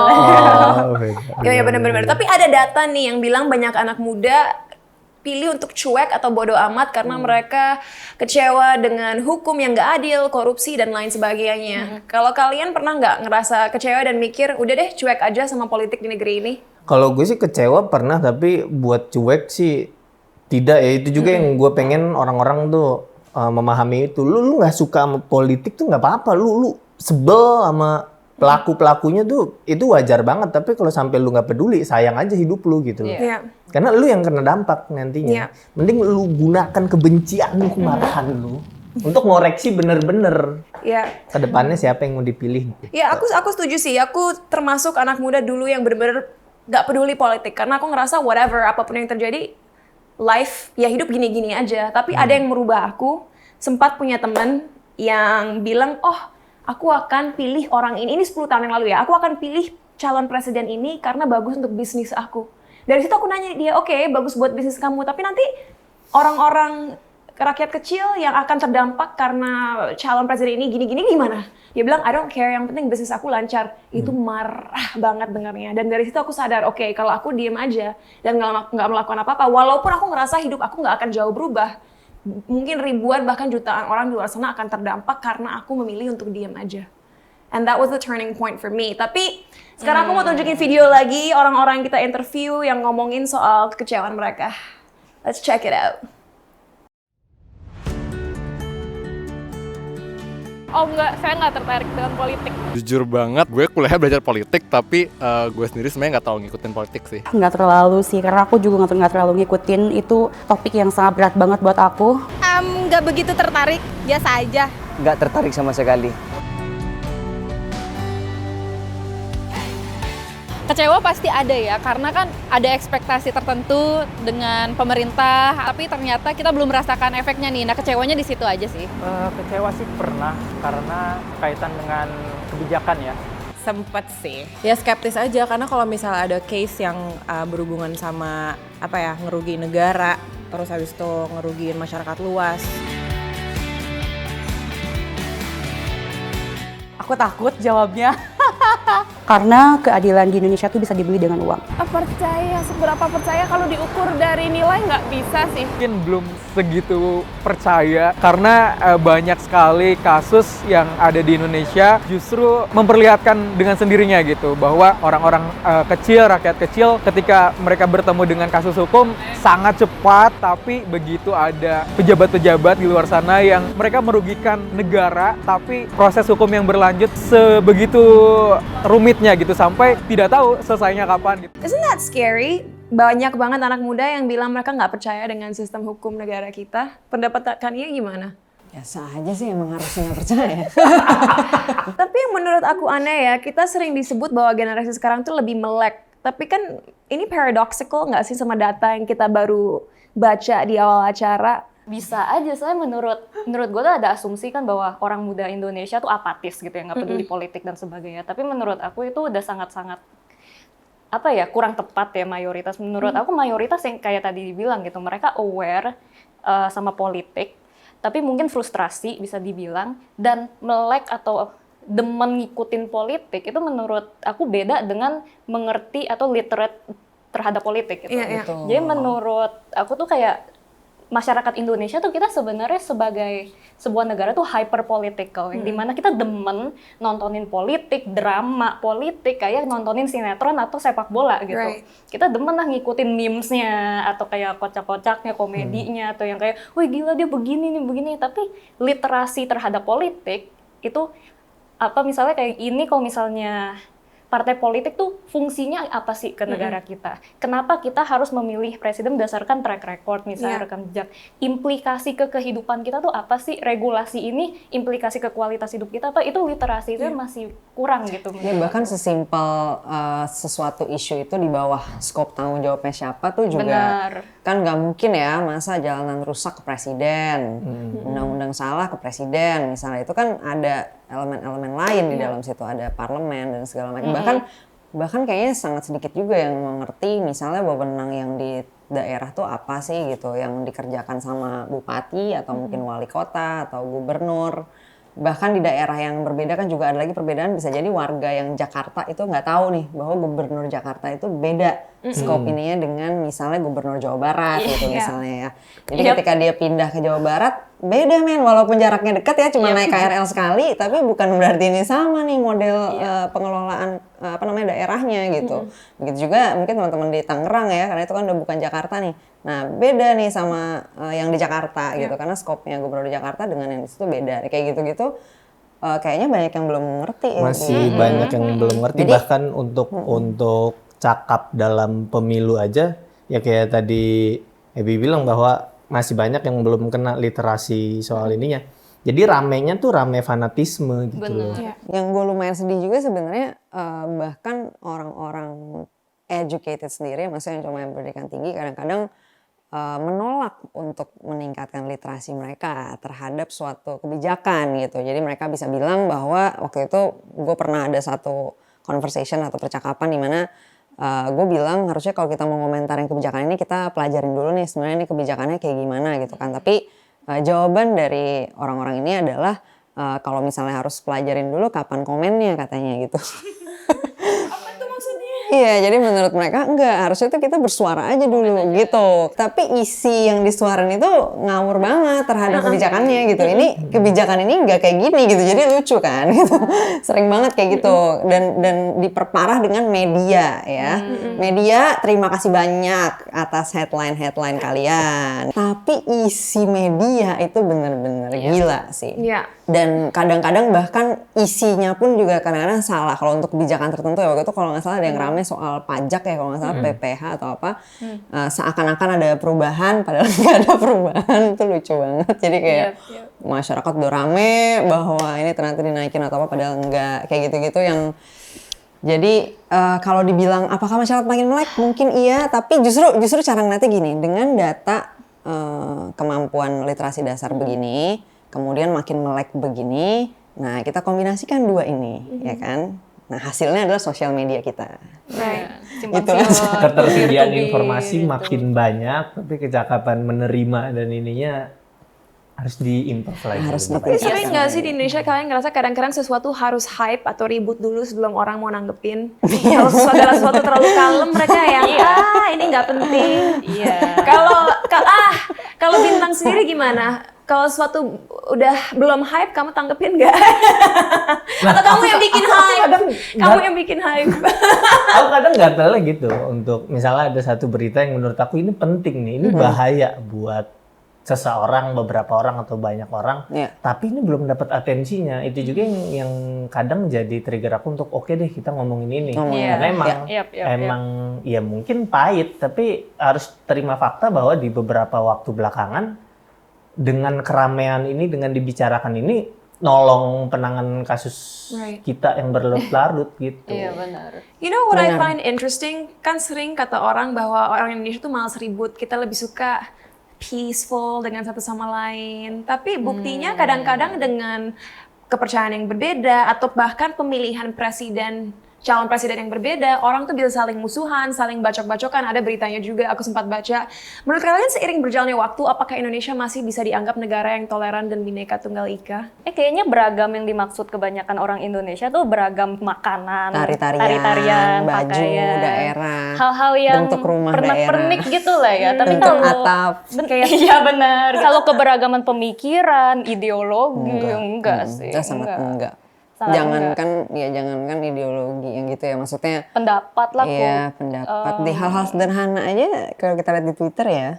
Ya benar-benar. Tapi ada data nih yang bilang banyak anak muda pilih untuk cuek atau bodoh amat karena mereka kecewa dengan hukum yang nggak adil, korupsi dan lain sebagainya. Kalau kalian pernah nggak ngerasa kecewa dan mikir udah deh cuek aja sama politik di negeri ini? Kalau gue sih kecewa pernah, tapi buat cuek sih tidak ya. Itu juga yang gue pengen orang-orang tuh memahami itu. Lu nggak suka sama politik tuh nggak apa-apa. Lu sebel sama pelaku-pelakunya tuh itu wajar banget. Tapi kalau sampai lu nggak peduli, sayang aja hidup lu gitu. Karena lu yang kena dampak nantinya. Mending lu gunakan kebencian lu, kemarahan lu untuk ngoreksi bener-bener. Kedepannya siapa yang mau dipilih. Ya aku setuju sih. Aku termasuk anak muda dulu yang bener-bener nggak peduli politik. Karena aku ngerasa whatever, apapun yang terjadi, life ya hidup gini-gini aja. Tapi ada yang merubah aku. Sempat punya teman yang bilang, oh aku akan pilih orang ini 10 tahun yang lalu ya, aku akan pilih calon presiden ini karena bagus untuk bisnis aku. Dari situ aku nanya dia, oke, bagus buat bisnis kamu, tapi nanti orang-orang rakyat kecil yang akan terdampak karena calon presiden ini gini-gini gimana? Dia bilang, I don't care, yang penting bisnis aku lancar. Itu marah banget dengarnya. Dan dari situ aku sadar, oke, kalau aku diem aja dan nggak melakukan apa-apa, walaupun aku ngerasa hidup aku nggak akan jauh berubah, mungkin ribuan bahkan jutaan orang di luar sana akan terdampak karena aku memilih untuk diam aja. And that was the turning point for me. Tapi sekarang aku mau tunjukin video lagi orang-orang yang kita interview yang ngomongin soal kekecewaan mereka. Let's check it out. Oh enggak, saya nggak tertarik dengan politik. Jujur banget, gue kuliahnya belajar politik, tapi gue sendiri sebenarnya nggak terlalu ngikutin politik sih. Nggak terlalu sih, karena aku juga nggak terlalu ngikutin. Itu topik yang sangat berat banget buat aku. Nggak begitu tertarik, biasa aja. Nggak tertarik sama sekali. Kecewa pasti ada ya, karena kan ada ekspektasi tertentu dengan pemerintah, tapi ternyata kita belum merasakan efeknya nih. Nah, kecewanya di situ aja sih. Kecewa sih pernah, karena kaitan dengan kebijakan ya. Sempet sih. Ya skeptis aja, karena kalau misalnya ada case yang berhubungan sama ngerugiin negara, terus habis itu ngerugiin masyarakat luas. Aku takut jawabnya. karena keadilan di Indonesia tuh bisa dibeli dengan uang. Percaya, seberapa percaya kalau diukur dari nilai nggak bisa sih. Mungkin belum segitu percaya karena banyak sekali kasus yang ada di Indonesia justru memperlihatkan dengan sendirinya gitu bahwa orang-orang kecil, rakyat kecil ketika mereka bertemu dengan kasus hukum sangat cepat, tapi begitu ada pejabat-pejabat di luar sana yang mereka merugikan negara tapi proses hukum yang berlanjut sebegitu rumitnya gitu sampai tidak tahu selesainya kapan gitu. Isn't that scary? Banyak banget anak muda yang bilang mereka nggak percaya dengan sistem hukum negara kita. Pendapat kalian gimana? Biasa aja sih, emang harusnya nggak percaya. Tapi yang menurut aku aneh ya, kita sering disebut bahwa generasi sekarang tuh lebih melek. Tapi kan ini paradoxical nggak sih sama data yang kita baru baca di awal acara? Bisa aja, saya menurut gue tuh ada asumsi kan bahwa orang muda Indonesia tuh apatis gitu ya, nggak peduli politik dan sebagainya. Tapi menurut aku itu udah sangat-sangat kurang tepat ya mayoritas. Menurut aku mayoritas yang kayak tadi dibilang gitu, mereka aware sama politik, tapi mungkin frustrasi bisa dibilang, dan melek atau demen ngikutin politik itu menurut aku beda dengan mengerti atau literate terhadap politik gitu. Jadi menurut aku tuh kayak masyarakat Indonesia tuh kita sebenarnya sebagai sebuah negara tuh hyper political, yang dimana kita demen nontonin politik, drama politik, kayak nontonin sinetron atau sepak bola gitu. Kita demen lah ngikutin memesnya atau kayak kocak-kocaknya, komedinya, atau yang kayak, wih gila dia begini nih begini. Tapi literasi terhadap politik itu misalnya kayak ini, kalau misalnya partai politik tuh fungsinya apa sih ke negara kita? Kenapa kita harus memilih presiden berdasarkan track record, misalnya rekam jejak? Implikasi ke kehidupan kita tuh apa sih? Regulasi ini implikasi ke kualitas hidup kita apa? Itu literasi itu masih kurang gitu. Ya, bahkan sesimpel sesuatu isu itu di bawah skop tanggung jawabnya siapa tuh juga kan nggak mungkin ya, masa jalanan rusak ke presiden, undang-undang salah ke presiden, misalnya itu kan ada elemen-elemen lain di dalam situ, ada parlemen dan segala macam. Bahkan kayaknya sangat sedikit juga yang mengerti misalnya wewenang yang di daerah tuh apa sih gitu, yang dikerjakan sama bupati atau mungkin wali kota atau gubernur. Bahkan di daerah yang berbeda kan juga ada lagi perbedaan, bisa jadi warga yang Jakarta itu nggak tahu nih bahwa gubernur Jakarta itu beda skop ininya dengan misalnya gubernur Jawa Barat gitu misalnya ya. Jadi ketika dia pindah ke Jawa Barat, beda men, walaupun jaraknya dekat ya, cuma naik KRL sekali, tapi bukan berarti ini sama nih model pengelolaan daerahnya gitu. Begitu juga mungkin teman-teman di Tangerang ya, karena itu kan udah bukan Jakarta nih. Nah beda nih sama yang di Jakarta gitu, karena skopnya gubernur di Jakarta dengan yang di situ beda. Kayak gitu-gitu kayaknya banyak yang belum ngerti. Masih banyak yang belum ngerti. Jadi, bahkan untuk cakap dalam pemilu aja, ya kayak tadi Ebi bilang bahwa masih banyak yang belum kena literasi soal ininya. Jadi ramenya tuh rame fanatisme gitu loh. Yang gue lumayan sedih juga sebenarnya bahkan orang-orang educated sendiri, maksudnya yang cuma yang pendidikan tinggi, kadang-kadang menolak untuk meningkatkan literasi mereka terhadap suatu kebijakan gitu. Jadi mereka bisa bilang bahwa waktu itu gue pernah ada satu conversation atau percakapan di mana gue bilang harusnya kalau kita mau ngomentarin kebijakan ini kita pelajarin dulu nih sebenarnya ini kebijakannya kayak gimana gitu kan. Tapi jawaban dari orang-orang ini adalah kalau misalnya harus pelajarin dulu kapan komennya katanya gitu. Iya, jadi menurut mereka enggak, harusnya tuh kita bersuara aja dulu gitu. Tapi isi yang disuarain itu ngawur banget terhadap kebijakannya gitu. Ini kebijakan ini enggak kayak gini gitu, jadi lucu kan gitu. Sering banget kayak gitu, dan diperparah dengan media ya. Media terima kasih banyak atas headline kalian. Tapi isi media itu bener-bener gila sih. Dan kadang-kadang bahkan isinya pun juga kadang-kadang salah. Kalau untuk kebijakan tertentu ya, waktu itu kalau nggak salah ada yang rame soal pajak ya, kalau nggak salah PPH atau apa, seakan-akan ada perubahan padahal nggak ada perubahan. Itu lucu banget. Jadi kayak masyarakat udah rame bahwa ini ternyata dinaikin atau apa padahal nggak, kayak gitu-gitu yang jadi kalau dibilang apakah masyarakat makin melek, mungkin iya, tapi justru cara ngeliatnya gini, dengan data kemampuan literasi dasar begini, kemudian makin melek begini, nah kita kombinasikan dua ini, ya kan? Nah hasilnya adalah sosial media kita. Itu ketersediaan informasi makin banyak, tapi kecakapan menerima dan ininya harus diimprove lagi. Harus sebenarnya. Sering nggak sih di Indonesia kalian ngerasa kadang-kadang sesuatu harus hype atau ribut dulu sebelum orang mau nanggepin? Kalau segala sesuatu terlalu kalem mereka yang ini nggak penting. Kalau Bintang sendiri gimana? Kalau sesuatu udah belum hype kamu tanggepin nggak? Atau kamu yang bikin hype? Kamu yang bikin hype. Aku kadang gatalnya gitu untuk misalnya ada satu berita yang menurut aku ini penting nih, ini bahaya buat seseorang, beberapa orang atau banyak orang, tapi ini belum dapat atensinya. Itu juga yang kadang jadi trigger aku untuk oke deh kita ngomongin ini. Karena emang ya mungkin pahit, tapi harus terima fakta bahwa di beberapa waktu belakangan dengan keramaian ini, dengan dibicarakan ini, nolong penanganan kasus kita yang berlarut-larut gitu. Iya benar. You know what I find interesting? Kan sering kata orang bahwa orang Indonesia tuh malas ribut, kita lebih suka peaceful dengan satu sama lain. Tapi buktinya kadang-kadang dengan kepercayaan yang berbeda atau bahkan pemilihan calon presiden yang berbeda, orang tuh bisa saling musuhan, saling bacok-bacokan. Ada beritanya juga, aku sempat baca. Menurut kalian seiring berjalannya waktu, apakah Indonesia masih bisa dianggap negara yang toleran dan bineka tunggal ika? Kayaknya beragam yang dimaksud kebanyakan orang Indonesia tuh beragam makanan, tari-tarian, baju, pakaian, daerah, hal-hal yang bentuk rumah pernak-pernik gitu lah ya. Tapi bentuk kalau atap, iya benar. Kalau keberagaman pemikiran, ideologi, enggak sih. Enggak. Jangankan ideologi yang gitu ya, maksudnya pendapat lah. Iya, pendapat di hal-hal sederhana aja kalau kita lihat di Twitter ya.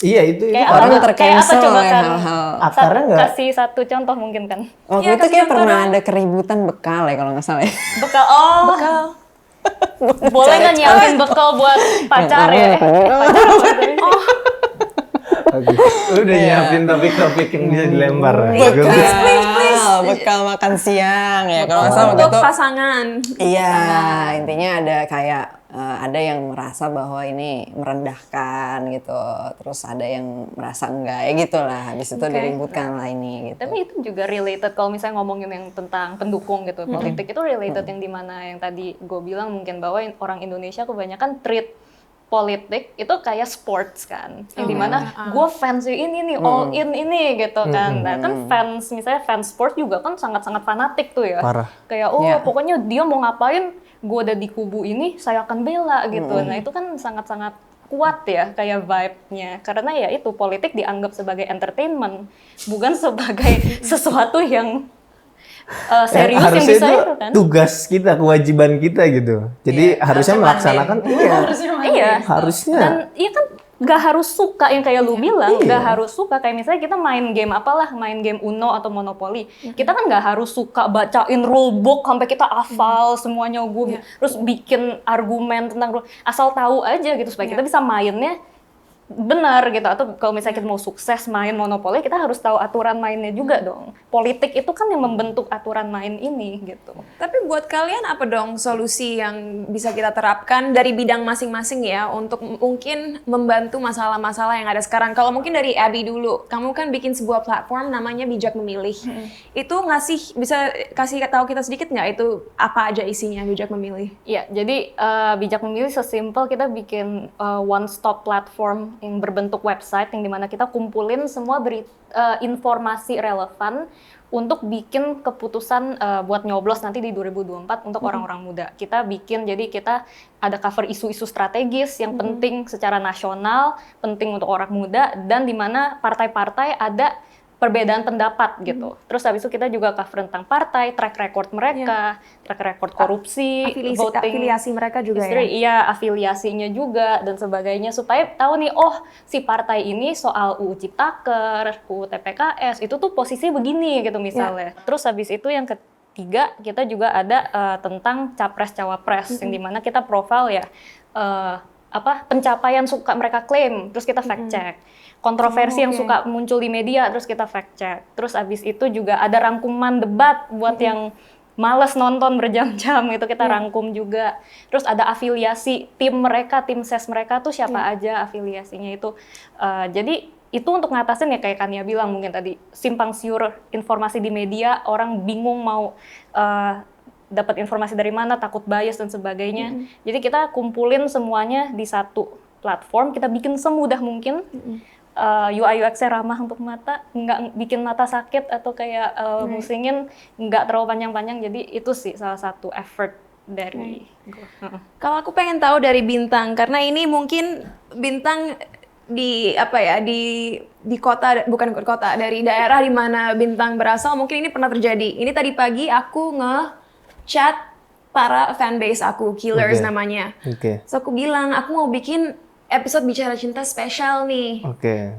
Iya itu orang tercancel oleh hal-hal. Kasih satu contoh mungkin kan. Waktu itu kayak pernah ada keributan bekal ya kalau nggak salah ya. Bekal. Boleh nggak nyiapin bekal buat pacar ya? Lu udah nyiapin topik-topik yang bisa dilempar. Bekal makan siang ya kalau nggak salah untuk pasangan. Iya, intinya ada kayak ada yang merasa bahwa ini merendahkan gitu, terus ada yang merasa enggak ya gitulah. Habis itu diributkan lah ini gitu. Tapi itu juga related kalau misalnya ngomongin yang tentang pendukung gitu, politik itu related yang dimana yang tadi gue bilang mungkin bahwa orang Indonesia kebanyakan treat politik itu kayak sports kan, yang dimana gue fans ini nih, all in ini gitu kan. Nah kan misalnya fans sport juga kan sangat-sangat fanatik tuh ya. Parah. Kayak pokoknya dia mau ngapain, gue ada di kubu ini, saya akan bela gitu. Nah itu kan sangat-sangat kuat ya kayak vibe-nya. Karena ya itu politik dianggap sebagai entertainment, bukan sebagai sesuatu yang serius yang bisa itu kan. Tugas kita, kewajiban kita gitu. Jadi harusnya melaksanakan harusnya. Dan iya kan nggak harus suka yang kayak lu bilang, nggak harus suka kayak misalnya kita main game main game Uno atau Monopoly. Kita kan nggak harus suka bacain rulebook sampai kita hafal semuanya terus bikin argumen tentang asal tahu aja gitu supaya kita bisa mainnya benar gitu. Atau kalau misalnya kita mau sukses main Monopoly, kita harus tahu aturan mainnya juga dong. Politik itu kan yang membentuk aturan main ini gitu. Tapi buat kalian apa dong solusi yang bisa kita terapkan dari bidang masing-masing ya untuk mungkin membantu masalah-masalah yang ada sekarang? Kalau mungkin dari Abby dulu, kamu kan bikin sebuah platform namanya Bijak Memilih. Itu bisa kasih tahu kita sedikit nggak itu apa aja isinya Bijak Memilih? Iya, jadi Bijak Memilih sesimpel kita bikin one stop platform yang berbentuk website yang dimana kita kumpulin semua informasi relevan untuk bikin keputusan buat nyoblos nanti di 2024 untuk orang-orang muda. Kita bikin, jadi kita ada cover isu-isu strategis yang penting secara nasional, penting untuk orang muda, dan dimana partai-partai ada perbedaan pendapat gitu. Terus habis itu kita juga cover tentang partai, track record mereka, track record korupsi, voting, afiliasi mereka juga history, iya, afiliasinya juga dan sebagainya supaya tahu nih, oh si partai ini soal UU Ciptaker, UU TPKS itu tuh posisi begini gitu misalnya. Terus habis itu yang ketiga kita juga ada tentang capres cawapres yang dimana kita profile ya pencapaian suka mereka klaim, terus kita fact check. Kontroversi yang suka muncul di media, terus kita fact check. Terus abis itu juga ada rangkuman debat buat yang males nonton berjam-jam, itu kita rangkum juga. Terus ada afiliasi tim mereka, tim ses mereka tuh siapa aja afiliasinya itu. Jadi itu untuk ngatasin ya kayak Kania bilang mungkin tadi, simpang siur informasi di media, orang bingung mau dapat informasi dari mana, takut bias dan sebagainya. Jadi kita kumpulin semuanya di satu platform, kita bikin semudah mungkin. UI UX-nya ramah untuk mata, nggak bikin mata sakit atau kayak musingin nggak terlalu panjang-panjang. Jadi itu sih salah satu effort dari gue. Kalau aku pengen tahu dari Bintang, karena ini mungkin Bintang di kota, bukan kota, dari daerah di mana Bintang berasal, mungkin ini pernah terjadi. Ini tadi pagi aku nge-chat para fanbase aku, Killers namanya. So aku bilang, aku mau bikin episode Bicara Cinta spesial nih.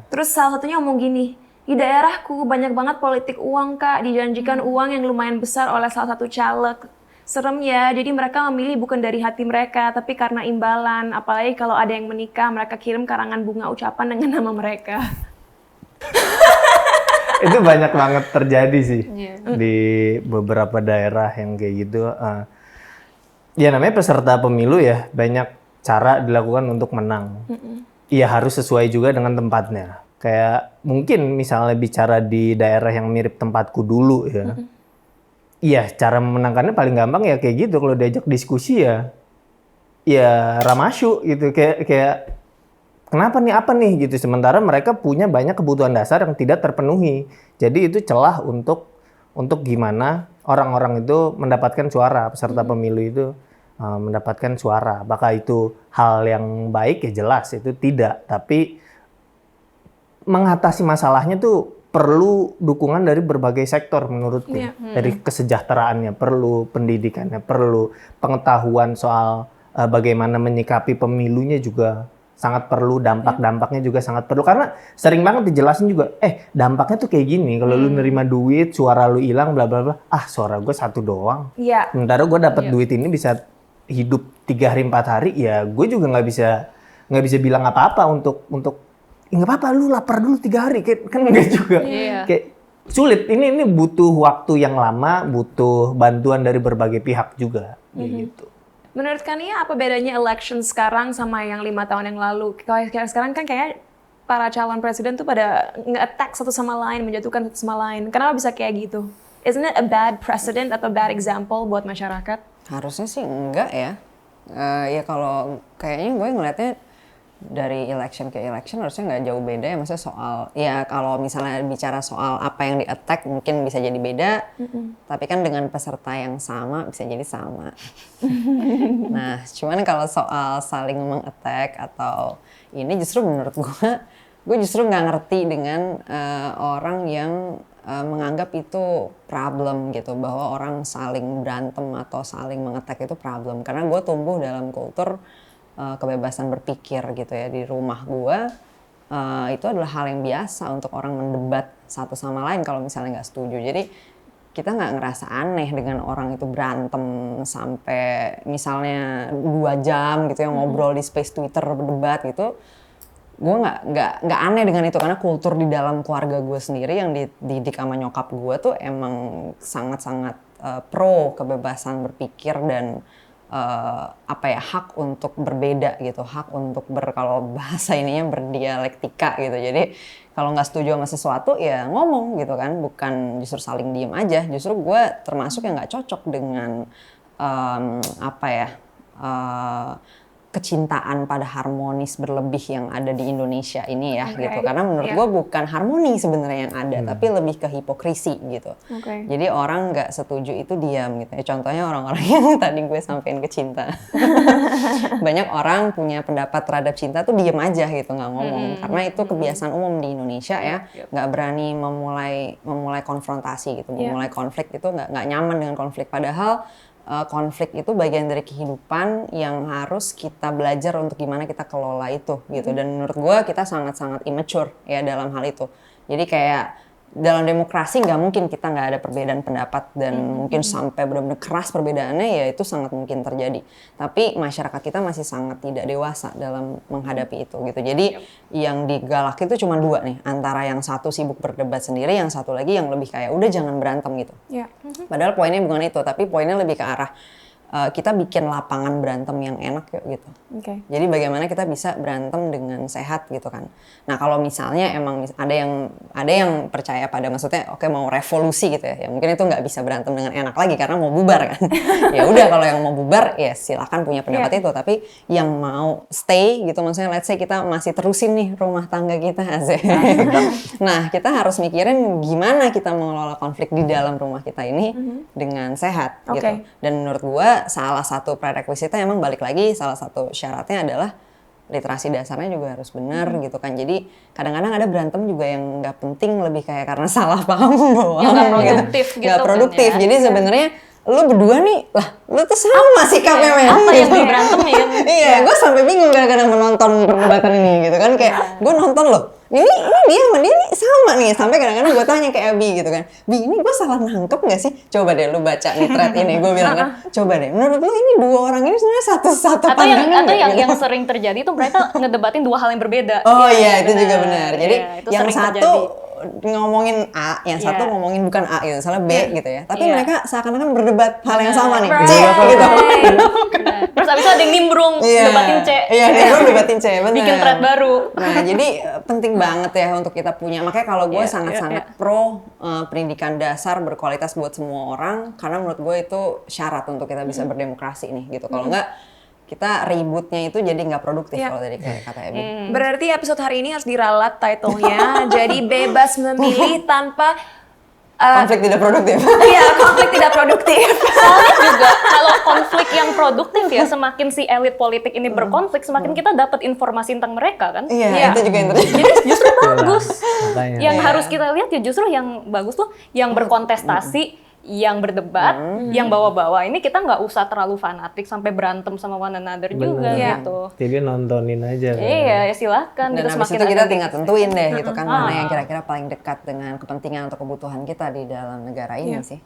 Terus salah satunya ngomong gini, di daerahku banyak banget politik uang Kak, dijanjikan uang yang lumayan besar oleh salah satu caleg. Serem ya, jadi mereka memilih bukan dari hati mereka, tapi karena imbalan. Apalagi kalau ada yang menikah, mereka kirim karangan bunga ucapan dengan nama mereka. Itu banyak banget terjadi sih di beberapa daerah yang kayak gitu. Ya namanya peserta pemilu ya, banyak cara dilakukan untuk menang. Iya harus sesuai juga dengan tempatnya. Kayak mungkin misalnya bicara di daerah yang mirip tempatku dulu ya. Iya, cara memenangkannya paling gampang ya kayak gitu. Kalau diajak diskusi ya ramasyu gitu. Kayak kenapa nih, apa nih gitu. Sementara mereka punya banyak kebutuhan dasar yang tidak terpenuhi. Jadi itu celah untuk gimana orang-orang itu mendapatkan suara, peserta pemilu itu mendapatkan suara. Apakah itu hal yang baik? Ya jelas itu tidak. Tapi mengatasi masalahnya tuh perlu dukungan dari berbagai sektor menurutku. Dari kesejahteraannya perlu, pendidikannya perlu, pengetahuan soal bagaimana menyikapi pemilunya juga sangat perlu, dampak-dampaknya juga sangat perlu. Karena sering banget dijelasin juga, dampaknya tuh kayak gini, kalau lu nerima duit, suara lu hilang, bla bla bla, suara gue 1 doang. Sementara gue dapat duit ini bisa hidup 3 hari 4 hari, ya gue juga nggak bisa bilang apa-apa untuk nggak apa-apa, lu lapar dulu 3 hari, kan enggak juga. Kayak sulit, ini butuh waktu yang lama, butuh bantuan dari berbagai pihak juga. Gitu. Menurut Kania, apa bedanya election sekarang sama yang 5 tahun yang lalu? Kalau sekarang kan kayak para calon presiden tuh pada nge-attack satu sama lain, menjatuhkan satu sama lain. Kenapa bisa kayak gitu? Isn't it a bad precedent atau bad example buat masyarakat? Harusnya sih enggak ya. Ya kalau kayaknya gue ngeliatnya dari election ke election harusnya nggak jauh beda ya. Maksudnya soal, ya kalau misalnya bicara soal apa yang di-attack mungkin bisa jadi beda. Tapi kan dengan peserta yang sama bisa jadi sama. Nah, cuman kalau soal saling meng-attack atau ini justru menurut gue justru nggak ngerti dengan orang yang menganggap itu problem gitu. Bahwa orang saling berantem atau saling meng-attack itu problem. Karena gue tumbuh dalam kultur kebebasan berpikir gitu ya. Di rumah gue itu adalah hal yang biasa untuk orang mendebat satu sama lain kalau misalnya nggak setuju. Jadi kita nggak ngerasa aneh dengan orang itu berantem sampai misalnya 2 jam gitu ya, ngobrol di space Twitter, berdebat gitu. Gue nggak aneh dengan itu karena kultur di dalam keluarga gue sendiri yang dididik sama nyokap gue tuh emang sangat-sangat pro kebebasan berpikir dan hak untuk berbeda gitu, hak untuk kalau bahasa ininya berdialektika gitu. Jadi kalau nggak setuju sama sesuatu ya ngomong gitu kan, bukan justru saling diem aja. Justru gue termasuk yang nggak cocok dengan kecintaan pada harmonis berlebih yang ada di Indonesia ini ya gitu. Karena menurut gue bukan harmoni sebenarnya yang ada, tapi lebih ke hipokrisi gitu. Jadi orang nggak setuju itu diam gitu. Contohnya orang-orang yang tadi gue sampein ke Cinta. Banyak orang punya pendapat terhadap cinta tuh diam aja gitu, nggak ngomong. Karena itu kebiasaan umum di Indonesia ya, nggak berani memulai konfrontasi gitu, memulai konflik itu nggak nyaman dengan konflik. Padahal konflik itu bagian dari kehidupan yang harus kita belajar untuk gimana kita kelola itu gitu. Dan menurut gue kita sangat-sangat immature ya dalam hal itu. Jadi kayak dalam demokrasi nggak mungkin kita nggak ada perbedaan pendapat dan mungkin sampai benar-benar keras perbedaannya, ya itu sangat mungkin terjadi. Tapi masyarakat kita masih sangat tidak dewasa dalam menghadapi itu gitu. Jadi yang digalakin itu cuma 2 nih, antara yang satu sibuk berdebat sendiri, yang satu lagi yang lebih kayak udah jangan berantem gitu. Padahal poinnya bukan itu, tapi poinnya lebih ke arah kita bikin lapangan berantem yang enak yuk gitu. Oke. Jadi bagaimana kita bisa berantem dengan sehat gitu kan. Nah kalau misalnya emang ada yang percaya pada maksudnya oke mau revolusi gitu ya mungkin itu nggak bisa berantem dengan enak lagi karena mau bubar kan. Ya udah kalau yang mau bubar ya silakan punya pendapat itu. Tapi yang mau stay gitu maksudnya let's say kita masih terusin nih rumah tangga kita asik. Nah kita harus mikirin gimana kita mengelola konflik di dalam rumah kita ini dengan sehat gitu. Dan menurut gua salah satu prerequisite-nya emang balik lagi salah satu syaratnya adalah literasi dasarnya juga harus benar gitu kan. Jadi kadang-kadang ada berantem juga yang nggak penting lebih kayak karena salah paham doang. Yang nggak produktif gitu. Nggak produktif. Kan, ya. Jadi sebenarnya lu berdua nih lah lu tuh sama sikapnya memang apa yang gitu. diberantemin. Iya, gue sampai bingung kadang-kadang menonton perdebatan ini gitu kan kayak gue nonton loh. Ini dia sama dia nih sama nih sampai kadang-kadang gue tanya ke Abi gitu kan, Bi ini gue salah nangkep nggak sih? Coba deh lu baca nih thread ini, gue bilang kan, coba deh menurut lu ini dua orang ini sebenarnya satu pandangan yang sering terjadi itu mereka ngedebatin dua hal yang berbeda. Oh iya itu juga benar. Jadi itu yang sering satu terjadi. ngomongin A, yang satu ngomongin bukan A gitu, misalnya B gitu ya. Tapi Iya. mereka seakan-akan berdebat hal yang sama nih, Right. C gitu. Terus abis itu ada yang nimbrung, debatin C. Iya, nimbrung debatin C, benar. Bikin thread baru. Nah, jadi penting banget ya untuk kita punya. Makanya kalau gue sangat-sangat pro pendidikan dasar berkualitas buat semua orang, karena menurut gue itu syarat untuk kita bisa berdemokrasi nih gitu. Kalau enggak kita ributnya itu jadi nggak produktif kalau dari kata Ebi. Berarti episode hari ini harus diralat title-nya. Jadi bebas memilih tanpa konflik tidak produktif. Iya, konflik tidak produktif. Soalnya juga kalau konflik yang produktif ya, semakin si elit politik ini berkonflik, semakin kita dapat informasi tentang mereka kan. Iya, itu juga yang terjadi. Jadi justru bagus. Makanya. Yang harus kita lihat ya justru yang bagus tuh yang berkontestasi, yang berdebat, yang bawa-bawa. Ini kita nggak usah terlalu fanatik sampai berantem sama one another juga gitu. Jadi nontonin aja. Kan? Iya, ya silahkan. Dan Gitu, habis semakin itu kita ada tinggal tentuin deh gitu kan mana Ah. yang kira-kira paling dekat dengan kepentingan atau kebutuhan kita di dalam negara ini sih.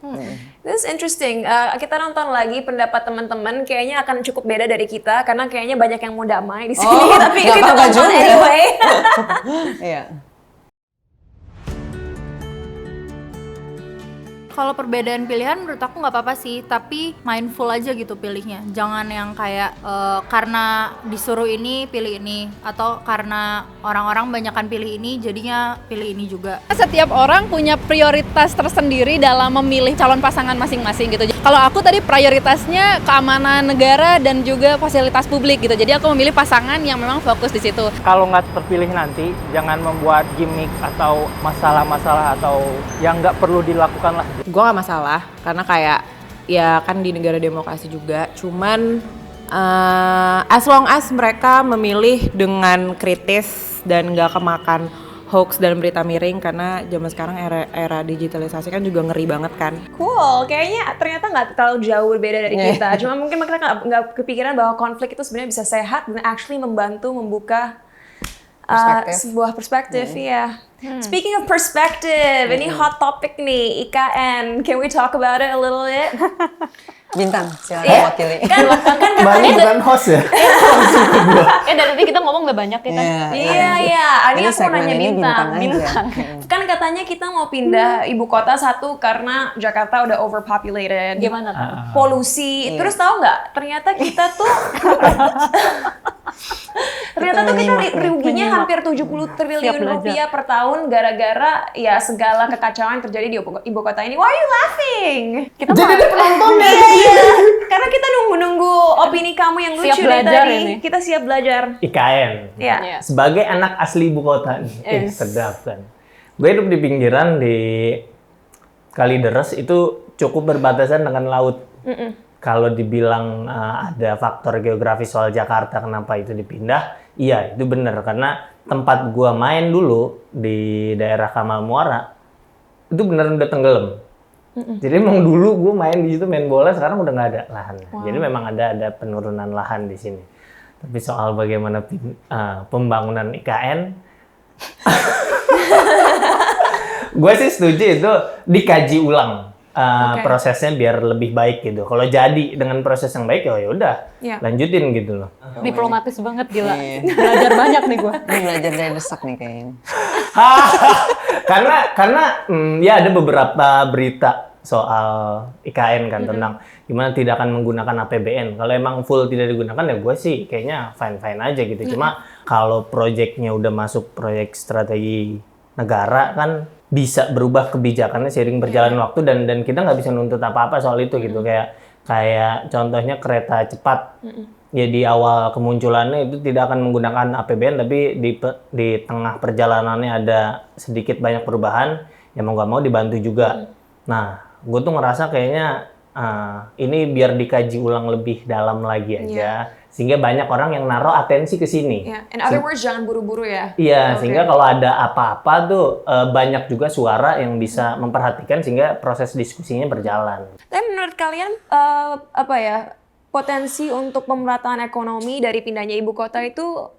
This is interesting. Kita nonton lagi pendapat teman-teman. Kayaknya akan cukup beda dari kita karena kayaknya banyak yang mau damai di sini. Tapi nggak kita apa-apa tonton juga. anyway. Iya. Kalau perbedaan pilihan menurut aku nggak apa-apa sih, tapi mindful aja gitu pilihnya. Jangan yang kayak karena disuruh ini pilih ini, atau karena orang-orang banyakan pilih ini jadinya pilih ini juga. Setiap orang punya prioritas tersendiri dalam memilih calon pasangan masing-masing gitu. Kalau aku tadi prioritasnya keamanan negara dan juga fasilitas publik gitu. Jadi aku memilih pasangan yang memang fokus di situ. Kalau nggak terpilih nanti, jangan membuat gimmick atau masalah-masalah atau yang nggak perlu dilakukan lah. Gue gak masalah karena kayak ya kan di negara demokrasi juga, cuman as long as mereka memilih dengan kritis dan gak kemakan hoax dan berita miring, karena zaman sekarang era digitalisasi kan juga ngeri banget kan. Cool, kayaknya ternyata nggak terlalu jauh berbeda dari kita. Cuma mungkin mereka nggak kepikiran bahwa konflik itu sebenarnya bisa sehat dan actually membantu membuka sebuah perspektif ya. Speaking of perspective, ini hot topic nih, IKN. Can we talk about it a little bit? Bintang, silakan wakili. Kan Banyak bukan host ya. dari tadi kita ngomong udah banyak ya kan. Iya. Ini aku mau segmen nanya ini bintang. Kan katanya kita mau pindah ibu kota satu karena Jakarta udah overpopulated. Gimana tuh? Polusi. Terus tahu nggak? Ternyata kita tuh kita ruginya hampir 70 triliun rupiah per tahun gara-gara ya segala kekacauan yang terjadi di ibu kota ini. Why are you laughing? Kita Jadi dia penontonnya. Iya. Karena kita nunggu opini kamu yang lucu Siap dari belajar tadi. ini. Kita siap belajar. IKN. Iya. Sebagai anak asli ibu kota nih, sedap kan. Gue hidup di pinggiran di Kalideres itu cukup berbatasan dengan laut. Kalau dibilang ada faktor geografis soal Jakarta kenapa itu dipindah, iya itu benar karena tempat gua main dulu di daerah Kamal Muara itu beneran udah tenggelam. Jadi emang dulu gua main di situ main bola, sekarang udah nggak ada lahan. Jadi memang ada penurunan lahan di sini. Tapi soal bagaimana pembangunan IKN, gue sih setuju itu dikaji ulang. Prosesnya biar lebih baik gitu. Kalau jadi dengan proses yang baik ya udah lanjutin gitu loh. Diplomatis banget gila. Belajar banyak nih gue. Ini belajar dari desak nih kayaknya. karena ya ada beberapa berita soal IKN kan, tentang gimana tidak akan menggunakan APBN. Kalau emang full tidak digunakan ya gue sih kayaknya fine-fine aja gitu. Cuma kalau proyeknya udah masuk proyek strategi negara kan bisa berubah kebijakannya seiring berjalan waktu dan kita nggak bisa nuntut apa-apa soal itu gitu. Kayak contohnya kereta cepat. Ya di awal kemunculannya itu tidak akan menggunakan APBN, tapi di tengah perjalanannya ada sedikit banyak perubahan, ya mau nggak mau dibantu juga. Nah, gue tuh ngerasa kayaknya ini biar dikaji ulang lebih dalam lagi aja, sehingga banyak orang yang naruh atensi ke sini. In other words, jangan buru-buru ya. Iya, sehingga kalau ada apa-apa tuh banyak juga suara yang bisa memperhatikan sehingga proses diskusinya berjalan. Tapi menurut kalian potensi untuk pemerataan ekonomi dari pindahnya ibu kota itu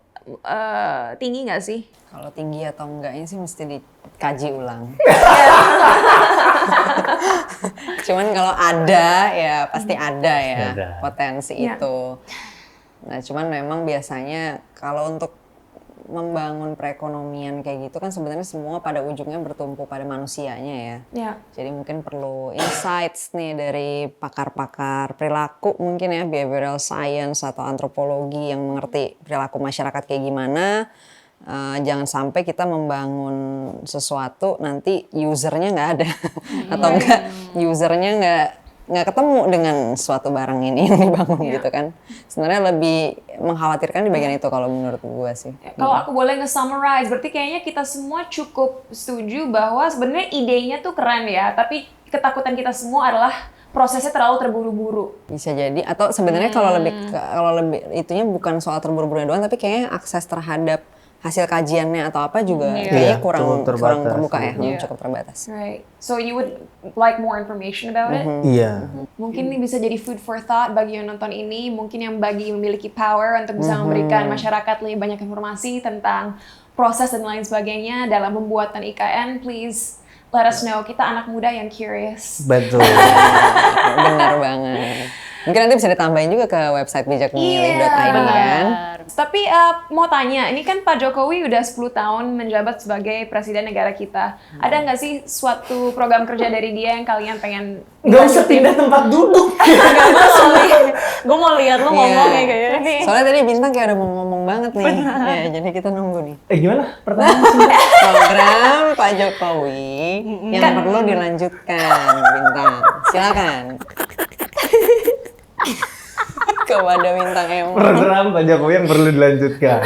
tinggi nggak sih? Kalau tinggi atau enggaknya sih mesti dikaji ulang. Cuman kalau ada ya pasti ada ya potensi itu. Nah cuman memang biasanya kalau untuk membangun perekonomian kayak gitu kan sebenarnya semua pada ujungnya bertumpu pada manusianya ya. Jadi mungkin perlu insights nih dari pakar-pakar perilaku mungkin ya, behavioral science atau antropologi yang mengerti perilaku masyarakat kayak gimana. Jangan sampai kita membangun sesuatu nanti usernya nggak ada atau enggak usernya nggak ketemu dengan suatu barang ini yang dibangun gitu kan. Sebenarnya lebih mengkhawatirkan di bagian itu kalau menurut gue sih. Kalau aku boleh nge-summarize, berarti kayaknya kita semua cukup setuju bahwa sebenarnya idenya tuh keren ya, tapi ketakutan kita semua adalah prosesnya terlalu terburu-buru. Bisa jadi, atau sebenarnya kalau lebih itunya bukan soal terburu-burunya doang, tapi kayaknya akses terhadap hasil kajiannya atau apa juga kayaknya kurang terbuka ya, cukup terbatas. Right. So you would like more information about it? Iya. Mungkin ini bisa jadi food for thought bagi yang nonton ini, mungkin yang bagi memiliki power untuk bisa memberikan masyarakat lebih banyak informasi tentang proses dan lain sebagainya dalam pembuatan IKN. Please let us know, kita anak muda yang curious. Betul. Benar banget. Mungkin nanti bisa ditambahin juga ke website bijakmemilih.id kan. Tapi mau tanya, ini kan Pak Jokowi udah 10 tahun menjabat sebagai presiden negara kita. Ada nggak sih suatu program kerja dari dia yang kalian pengen? Nggak usah pindah tempat duduk. Gue mau lihat lo ngomong kayak gini. Soalnya tadi Bintang kayak udah mau ngomong banget nih. Ya, jadi kita nunggu nih. Gimana pertanyaan sih? Program Pak Jokowi yang perlu dilanjutkan, Bintang. Silakan. Kepada Bintang emang. Program Pak Jokowi yang perlu dilanjutkan.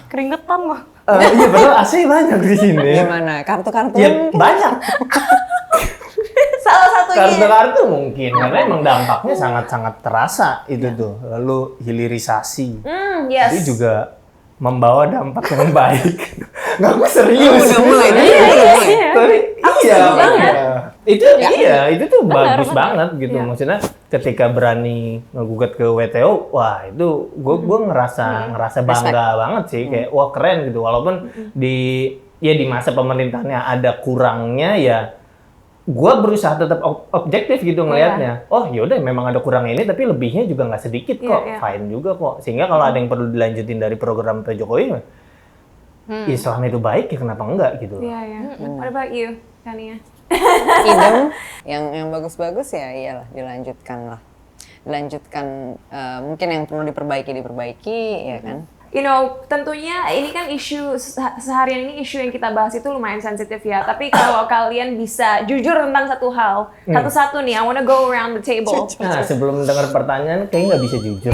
Keringetan loh. Iya, padahal AC banyak di sini. Gimana? Kartu-kartu? Ya, banyak. Salah satunya. Kartu-kartu mungkin, karena emang dampaknya sangat-sangat terasa itu tuh. Lalu hilirisasi. Itu juga membawa dampak yang baik. Nggak, gue serius. Udah mulai. Tapi itu tuh bagus banget gitu. Maksudnya ketika berani ngegugat ke WTO, wah itu gue ngerasa bangga banget sih, kayak wah keren gitu. Walaupun di masa pemerintahannya ada kurangnya ya, gue berusaha tetap objektif gitu ngelihatnya. Oh yaudah memang ada kurangnya ini, tapi lebihnya juga nggak sedikit kok, fine juga kok. Sehingga kalau ada yang perlu dilanjutin dari program Pak Jokowi, ya selama itu baik ya kenapa enggak gitu. What about you, Kania? Idem yang bagus-bagus ya iyalah dilanjutkan. Mungkin yang perlu diperbaiki ya kan. You know, tentunya ini kan isu seharian ini, isu yang kita bahas itu lumayan sensitif ya. Tapi kalau kalian bisa jujur tentang satu hal, satu-satu nih, I wanna go around the table. Nah, sebelum dengar pertanyaan, kayaknya nggak bisa jujur.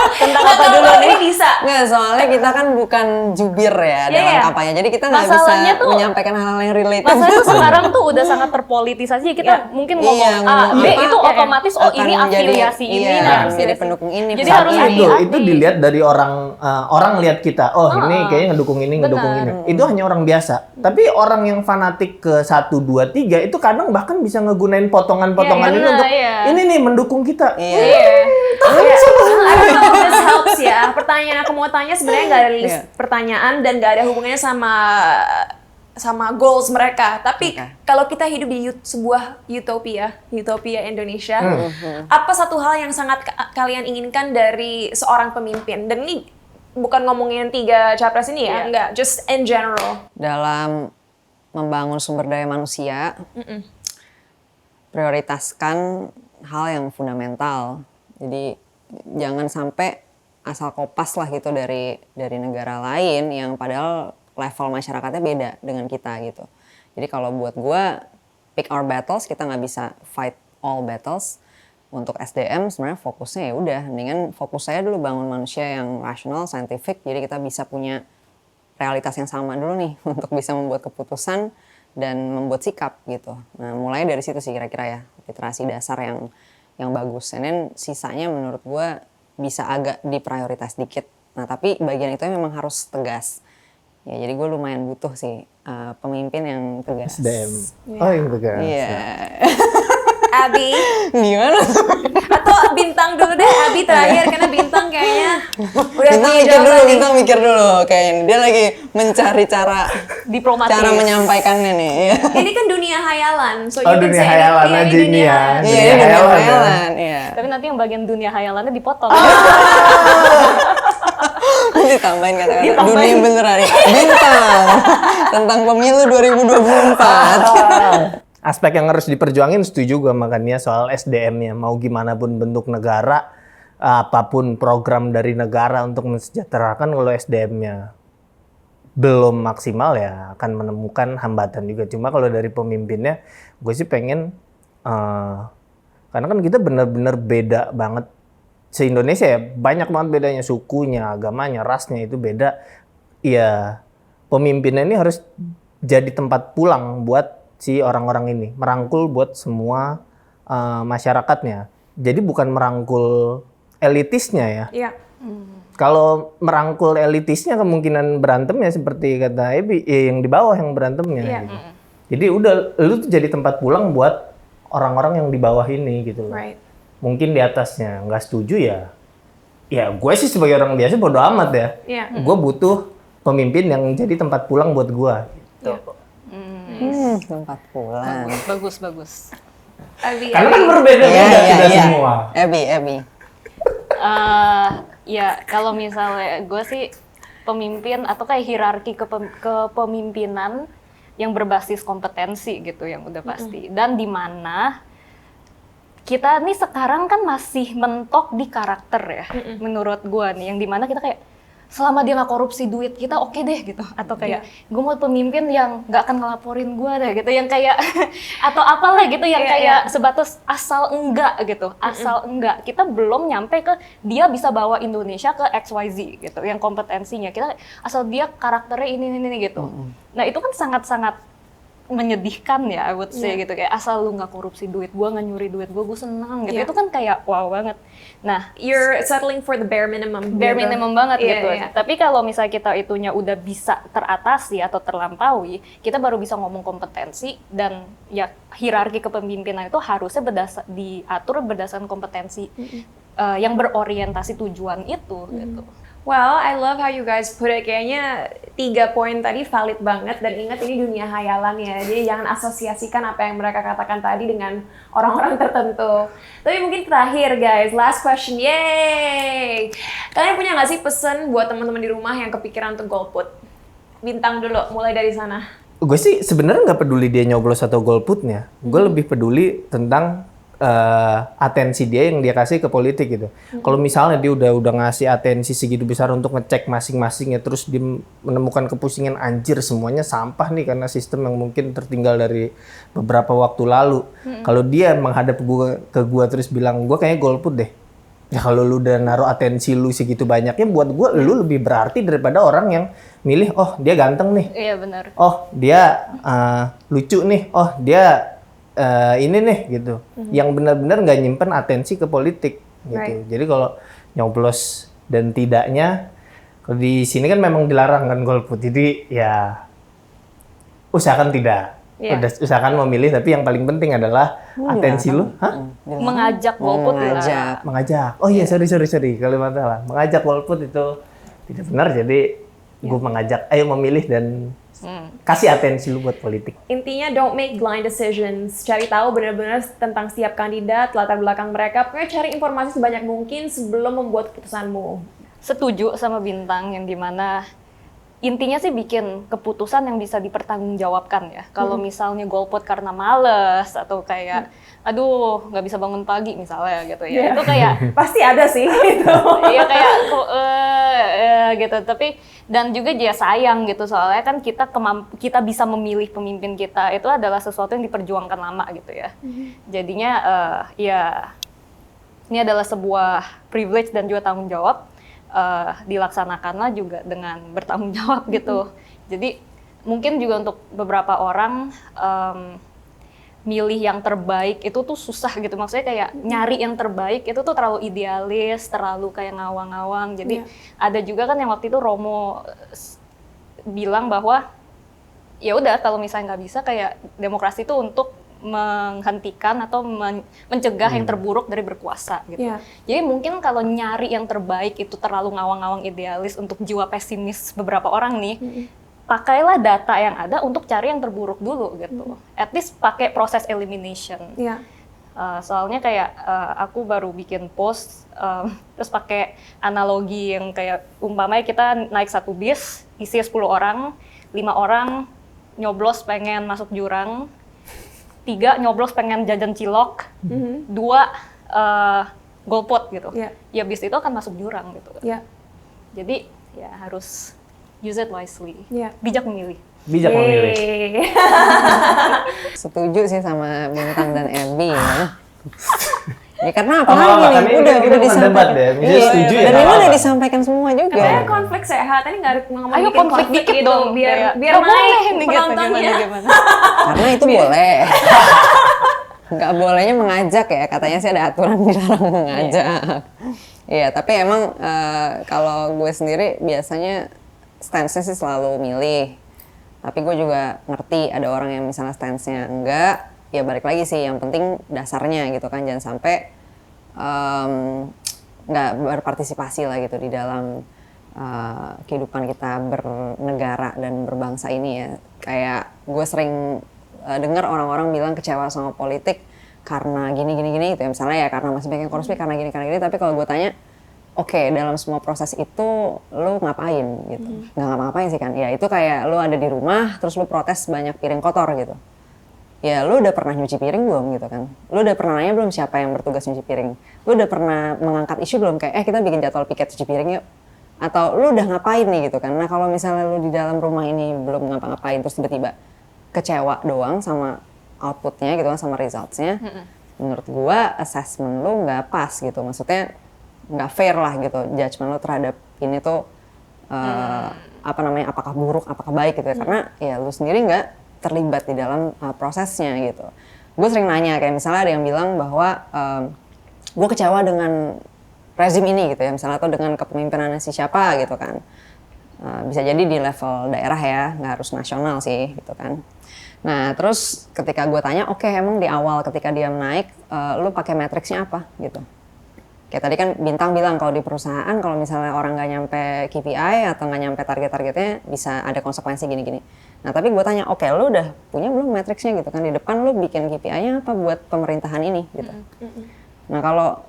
Tentang apa dulu nih bisa? Nggak, soalnya kita kan bukan jubir ya dalam kampanye. Jadi kita nggak bisa menyampaikan hal-hal yang related. Masalahnya sekarang tuh udah sangat terpolitisasi. Kita mungkin ngomong A, B itu otomatis ini afiliasi ini harus jadi pendukung ini. Jadi harus hati-hati. Itu dilihat dari orang lihat kita. Oh, ini kayaknya ngedukung ini. Itu hanya orang biasa. Tapi orang yang fanatik ke 1, 2, 3 itu kadang bahkan bisa ngegunain potongan-potongan ini untuk ini nih mendukung kita. This helps ya. Pertanyaan aku mau tanya sebenarnya nggak ada list pertanyaan dan nggak ada hubungannya sama goals mereka. Tapi kalau kita hidup di sebuah utopia Indonesia, apa satu hal yang sangat kalian inginkan dari seorang pemimpin? Dan ini bukan ngomongin 3 capres ini ya, enggak, just in general. Dalam membangun sumber daya manusia, prioritaskan hal yang fundamental. Jadi jangan sampai asal kopas lah gitu dari negara lain yang padahal level masyarakatnya beda dengan kita gitu. Jadi kalau buat gue, pick our battles, kita nggak bisa fight all battles. Untuk SDM sebenarnya fokusnya ya udah, mendingan fokus saya dulu bangun manusia yang rasional, scientific, jadi kita bisa punya realitas yang sama dulu nih untuk bisa membuat keputusan dan membuat sikap gitu. Nah mulai dari situ sih kira-kira ya, literasi dasar yang bagus. And then sisanya menurut gue bisa agak diprioritas dikit. Nah tapi bagian itu memang harus tegas. Ya jadi gue lumayan butuh sih pemimpin yang tegas. SDM. Oh yang tegas. Iya. Abi. Gimana? Atau Bintang dulu deh, Abi terakhir karena Bintang kayaknya udah Bintang mikir dulu kayaknya dia lagi mencari cara diplomatis. Cara menyampaikannya nih. Ini kan dunia hayalan. So dunia hayalan aja ini ya. Iya, dunia hayalan. Iya. Tapi nanti yang bagian dunia hayalannya dipotong. Ditambahin kata-kata dunia beneran nih. Bintang tentang pemilu 2024. Aspek yang harus diperjuangin setuju gue makanya soal SDM-nya. Mau gimana pun bentuk negara, apapun program dari negara untuk mensejahterakan, kalau SDM-nya belum maksimal ya akan menemukan hambatan juga. Cuma kalau dari pemimpinnya, gue sih pengen, karena kan kita benar-benar beda banget. Se-Indonesia ya banyak banget bedanya, sukunya, agamanya, rasnya itu beda. Ya pemimpinnya ini harus jadi tempat pulang buat si orang-orang ini, merangkul buat semua masyarakatnya. Jadi bukan merangkul elitisnya ya. Iya. Kalau merangkul elitisnya kemungkinan berantem ya seperti kata Ebi, yang di bawah yang berantemnya. Iya. Gitu. Jadi udah lu tuh jadi tempat pulang buat orang-orang yang di bawah ini gitu loh. Right. Mungkin di atasnya nggak setuju ya. Ya gue sih sebagai orang biasa bodo amat ya. Iya. Gue butuh pemimpin yang jadi tempat pulang buat gue. Gitu. Tempat pulang. Bagus. Abi, Karena kan berbeda-beda kita semua. Ebi. Ya kalau misalnya gue sih pemimpin atau kayak hierarki kepemimpinan yang berbasis kompetensi gitu yang udah pasti. Dan di mana kita nih sekarang kan masih mentok di karakter ya, menurut gue nih, yang dimana kita kayak selama dia nggak korupsi duit kita oke deh gitu, atau kayak gue mau pemimpin yang nggak akan ngelaporin gue deh gitu, yang kayak atau apalah gitu yang kayak sebatas asal enggak gitu, asal enggak, kita belum nyampe ke dia bisa bawa Indonesia ke XYZ gitu, yang kompetensinya kita asal dia karakternya ini gitu. Nah itu kan sangat-sangat menyedihkan ya, I would say gitu, kayak asal lu nggak korupsi duit gue, nggak nyuri duit gue senang gitu, itu kan kayak wow banget. Nah, you're settling for the bare minimum. Bare minimum banget gitu. Iya. Tapi kalau misalnya kita itunya udah bisa teratasi atau terlampaui, kita baru bisa ngomong kompetensi, dan ya hierarki kepemimpinan itu harusnya diatur berdasarkan kompetensi yang berorientasi tujuan itu gitu. Well, I love how you guys put it. Kayaknya 3 poin tadi valid banget, dan ingat ini dunia hayalan ya. Jadi jangan asosiasikan apa yang mereka katakan tadi dengan orang-orang tertentu. Tapi mungkin terakhir guys, last question. Yay! Kalian punya nggak sih pesan buat teman-teman di rumah yang kepikiran untuk golput? Bintang dulu, mulai dari sana. Gue sih sebenarnya nggak peduli dia nyoblos atau golputnya. Gue lebih peduli tentang atensi dia yang dia kasih ke politik gitu. Kalau misalnya dia udah ngasih atensi segitu besar untuk ngecek masing-masingnya, terus dia menemukan kepusingan, anjir semuanya sampah nih karena sistem yang mungkin tertinggal dari beberapa waktu lalu. Kalau dia menghadap ke gua terus bilang gua kayaknya golput deh. Ya kalau lu udah naruh atensi lu segitu banyaknya, buat gua lu lebih berarti daripada orang yang milih oh dia ganteng nih. Iya benar. Oh dia lucu nih. Oh dia ini nih gitu, yang benar-benar nggak nyimpen atensi ke politik gitu. Right. Jadi kalau nyoblos dan tidaknya, kalau di sini kan memang dilarang kan golput, jadi ya usahakan tidak. Usahakan memilih, tapi yang paling penting adalah atensi lu. Mengajak golput Mengajak. Oh iya sorry kalimat salah. Mengajak golput itu tidak benar, jadi gue mengajak ayo memilih dan kasih atensi lu buat politik. Intinya don't make blind decisions. Cari tahu benar-benar tentang setiap kandidat, latar belakang mereka. Pokoknya cari informasi sebanyak mungkin sebelum membuat keputusanmu. Setuju sama Bintang, yang dimana intinya sih bikin keputusan yang bisa dipertanggungjawabkan ya. Kalau misalnya golput karena males atau kayak aduh nggak bisa bangun pagi misalnya gitu ya. Itu kayak pasti ada sih gitu. Iya kayak gitu. Tapi dan juga dia sayang gitu soalnya kan kita bisa memilih pemimpin kita itu adalah sesuatu yang diperjuangkan lama gitu ya. Jadinya ya ini adalah sebuah privilege dan juga tanggung jawab. Dilaksanakanlah juga dengan bertanggung jawab gitu. Jadi mungkin juga untuk beberapa orang milih yang terbaik itu tuh susah gitu. Maksudnya kayak nyari yang terbaik itu tuh terlalu idealis, terlalu kayak ngawang-ngawang. Jadi ada juga kan yang waktu itu Romo bilang bahwa ya udah kalau misalnya nggak bisa kayak demokrasi itu untuk menghentikan atau mencegah yang terburuk dari berkuasa gitu. Jadi mungkin kalau nyari yang terbaik itu terlalu ngawang-ngawang idealis untuk jiwa pesimis beberapa orang nih, pakailah data yang ada untuk cari yang terburuk dulu gitu. At least pakai proses elimination. Soalnya kayak aku baru bikin post terus pakai analogi yang kayak umpamanya kita naik satu bis isi 10 orang, 5 orang nyoblos pengen masuk jurang, 3 nyoblos pengen jajan cilok, 2 golput gitu. Ya bis itu akan masuk jurang gitu. Jadi ya harus use it wisely. Bijak memilih. Bijak memilih. Setuju sih sama Bintang dan Abby ya. Ya karena apa lagi nih? Udah disampaikan. Setuju ya. Dan ini udah disampaikan semua juga. Katanya konflik sehat. Ini nggak ngomong ayo konflik dikit gitu, dong biar naik penontonnya. Karena itu boleh. Nggak bolehnya mengajak ya. Katanya sih ada aturan dilarang mengajak. Iya, tapi emang kalau gue sendiri biasanya stance-nya sih selalu milih. Tapi gue juga ngerti ada orang yang misalnya stance-nya enggak, ya balik lagi sih, yang penting dasarnya gitu kan, jangan sampai nggak berpartisipasi lah gitu di dalam kehidupan kita bernegara dan berbangsa ini ya. Kayak gue sering dengar orang-orang bilang kecewa sama politik karena gini gitu ya, misalnya ya karena masih banyak korupsi, karena gini, tapi kalau gue tanya, oke, dalam semua proses itu lo ngapain gitu? Nggak ngapa-ngapain sih kan, ya itu kayak lo ada di rumah terus lo protes banyak piring kotor gitu. Ya lo udah pernah nyuci piring belum gitu kan? Lo udah pernah nanya belum siapa yang bertugas nyuci piring? Lo udah pernah mengangkat isu belum kayak kita bikin jadwal piket cuci piring yuk? Atau lo udah ngapain nih gitu kan? Nah kalau misalnya lo di dalam rumah ini belum ngapa-ngapain terus tiba-tiba kecewa doang sama outputnya gitu kan, sama resultsnya, menurut gua assessment lo nggak pas gitu. Maksudnya nggak fair lah gitu judgement lo terhadap ini tuh apakah buruk, apakah baik gitu ya. Karena ya lo sendiri nggak terlibat di dalam prosesnya gitu. Gue sering nanya kayak misalnya ada yang bilang bahwa gue kecewa dengan rezim ini gitu ya, misalnya atau dengan kepemimpinan si siapa gitu kan. Bisa jadi di level daerah ya, nggak harus nasional sih gitu kan. Nah terus ketika gue tanya, oke, emang di awal ketika dia naik, lo pakai matriksnya apa gitu? Kayak tadi kan Bintang bilang kalau di perusahaan kalau misalnya orang nggak nyampe KPI atau nggak nyampe target-targetnya bisa ada konsekuensi gini-gini. Nah tapi gue tanya, oke, lo udah punya belum matriksnya gitu kan? Di depan lo bikin KPI-nya apa buat pemerintahan ini gitu. Nah kalau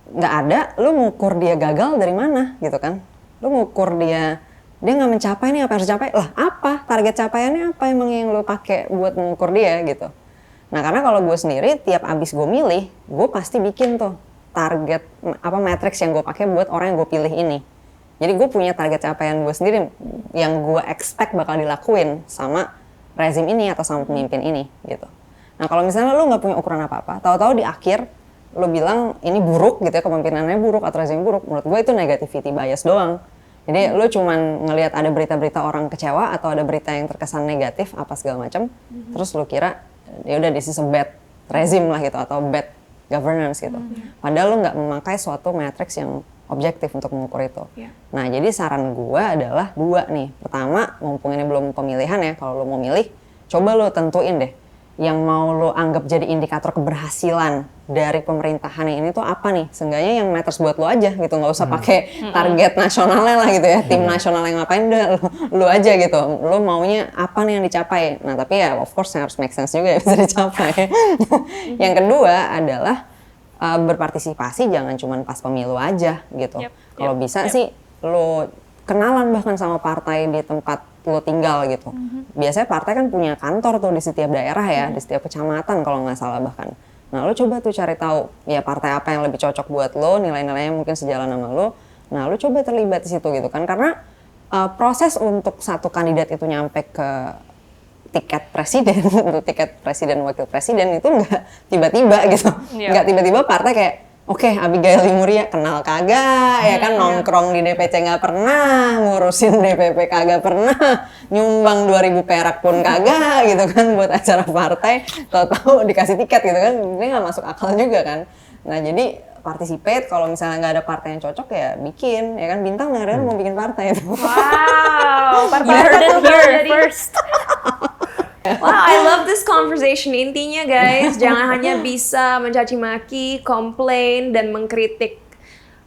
nggak ada, lo ngukur dia gagal dari mana gitu kan? Lo ngukur dia nggak mencapai nih apa yang harus dicapai. Lah apa? Target capaiannya apa emang yang lo pakai buat mengukur dia gitu. Nah karena kalau gue sendiri tiap abis gue milih, gue pasti bikin tuh target matriks yang gue pakai buat orang yang gue pilih ini. Jadi gue punya target capaian gue sendiri yang gue expect bakal dilakuin sama rezim ini atau sama pemimpin ini gitu. Nah kalau misalnya lo nggak punya ukuran apa-apa, tahu-tahu di akhir lo bilang ini buruk gitu ya, kepemimpinannya buruk atau rezim buruk, menurut gue itu negativity bias doang. Jadi lo cuman ngelihat ada berita-berita orang kecewa atau ada berita yang terkesan negatif apa segala macam, terus lo kira ya udah this is a bad rezim lah gitu atau bad governance gitu. Padahal lo nggak memakai suatu matriks yang objektif untuk mengukur itu. Nah jadi saran gue adalah 2 nih. Pertama, mumpung ini belum pemilihan ya, kalau lo mau milih, coba lo tentuin deh yang mau lo anggap jadi indikator keberhasilan dari pemerintahan ini tuh apa nih. Seenggaknya yang matters buat lo aja gitu, nggak usah pakai target nasionalnya lah gitu ya. Tim nasional yang ngapain udah lo aja gitu. Lo maunya apa nih yang dicapai. Nah tapi ya of course harus make sense juga ya bisa dicapai. Yang kedua adalah berpartisipasi jangan cuma pas pemilu aja gitu. Kalau bisa sih lo kenalan bahkan sama partai di tempat lo tinggal gitu. Biasanya partai kan punya kantor tuh di setiap daerah ya, di setiap kecamatan kalau nggak salah bahkan. Nah lo coba tuh cari tahu ya partai apa yang lebih cocok buat lo, nilai-nilainya mungkin sejalan sama lo. Nah lo coba terlibat di situ gitu kan, karena proses untuk satu kandidat itu nyampe ke tiket presiden, untuk tiket presiden wakil presiden itu nggak tiba-tiba gitu, nggak tiba-tiba partai kayak oke, Abigail Limuria kenal kagak, ya kan nongkrong di DPC nggak pernah, ngurusin DPP kagak pernah, nyumbang 2.000 perak pun kagak gitu kan buat acara partai, tahu-tahu dikasih tiket gitu kan, ini nggak masuk akal juga kan. Nah jadi participate, kalau misalnya nggak ada partai yang cocok ya bikin, ya kan Bintang dengerin mau bikin partai itu. Wow, partai You heard it here first. Wow, I love this conversation. Intinya guys, jangan hanya bisa mencaci maki, komplain, dan mengkritik.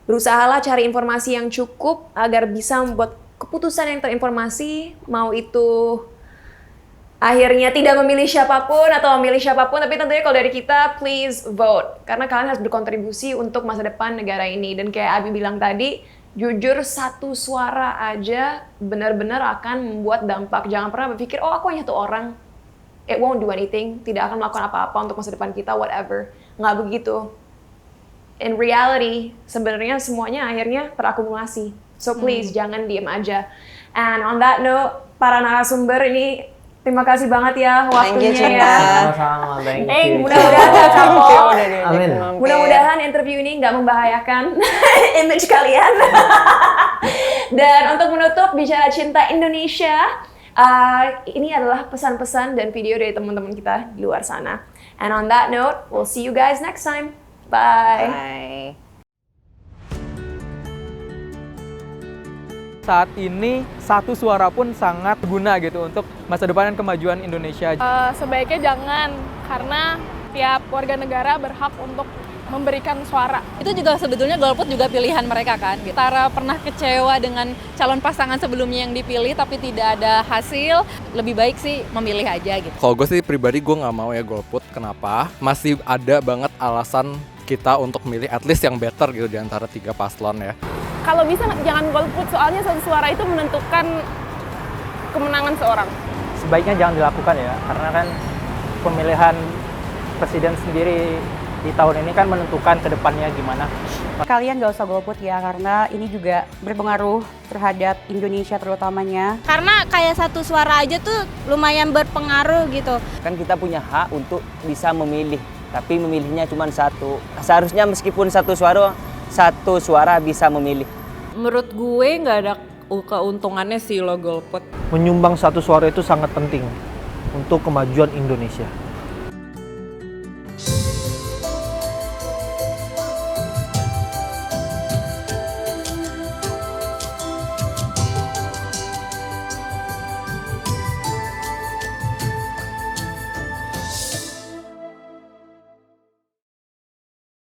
Berusahalah cari informasi yang cukup agar bisa membuat keputusan yang terinformasi, mau itu akhirnya tidak memilih siapapun atau memilih siapapun, tapi tentunya kalau dari kita, please vote. Karena kalian harus berkontribusi untuk masa depan negara ini. Dan kayak Abi bilang tadi, jujur satu suara aja benar-benar akan membuat dampak. Jangan pernah berpikir, oh aku hanya satu orang, it won't do anything, tidak akan melakukan apa-apa untuk masa depan kita, whatever. Nggak begitu. In reality, sebenarnya semuanya akhirnya terakumulasi. So please, jangan diem aja. And on that note, para narasumber ini, terima kasih banget ya waktunya ya. Sama-sama, thank you. Mudah-mudahan gak kapok. Amin. Mudah-mudahan interview ini nggak membahayakan image kalian. Dan untuk menutup Bicara Cinta Indonesia, ini adalah pesan-pesan dan video dari teman-teman kita di luar sana. And on that note, we'll see you guys next time. Bye. Bye. Saat ini satu suara pun sangat berguna gitu untuk masa depan dan kemajuan Indonesia. Sebaiknya jangan, karena tiap warga negara berhak untuk memberikan suara. Itu juga sebetulnya golput juga pilihan mereka kan. Tara pernah kecewa dengan calon pasangan sebelumnya yang dipilih tapi tidak ada hasil, lebih baik sih memilih aja gitu. Kalau gue sih pribadi gue nggak mau ya golput. Kenapa? Masih ada banget alasan kita untuk milih at least yang better gitu di antara 3 paslon ya. Kalau bisa jangan golput, soalnya satu suara itu menentukan kemenangan seorang. Sebaiknya jangan dilakukan ya, karena kan pemilihan presiden sendiri di tahun ini kan menentukan ke depannya gimana. Kalian gak usah golput ya, karena ini juga berpengaruh terhadap Indonesia terutamanya. Karena kayak satu suara aja tuh lumayan berpengaruh gitu. Kan kita punya hak untuk bisa memilih, tapi memilihnya cuma satu. Seharusnya meskipun satu suara bisa memilih. Menurut gue nggak ada keuntungannya sih lo golput. Menyumbang satu suara itu sangat penting untuk kemajuan Indonesia.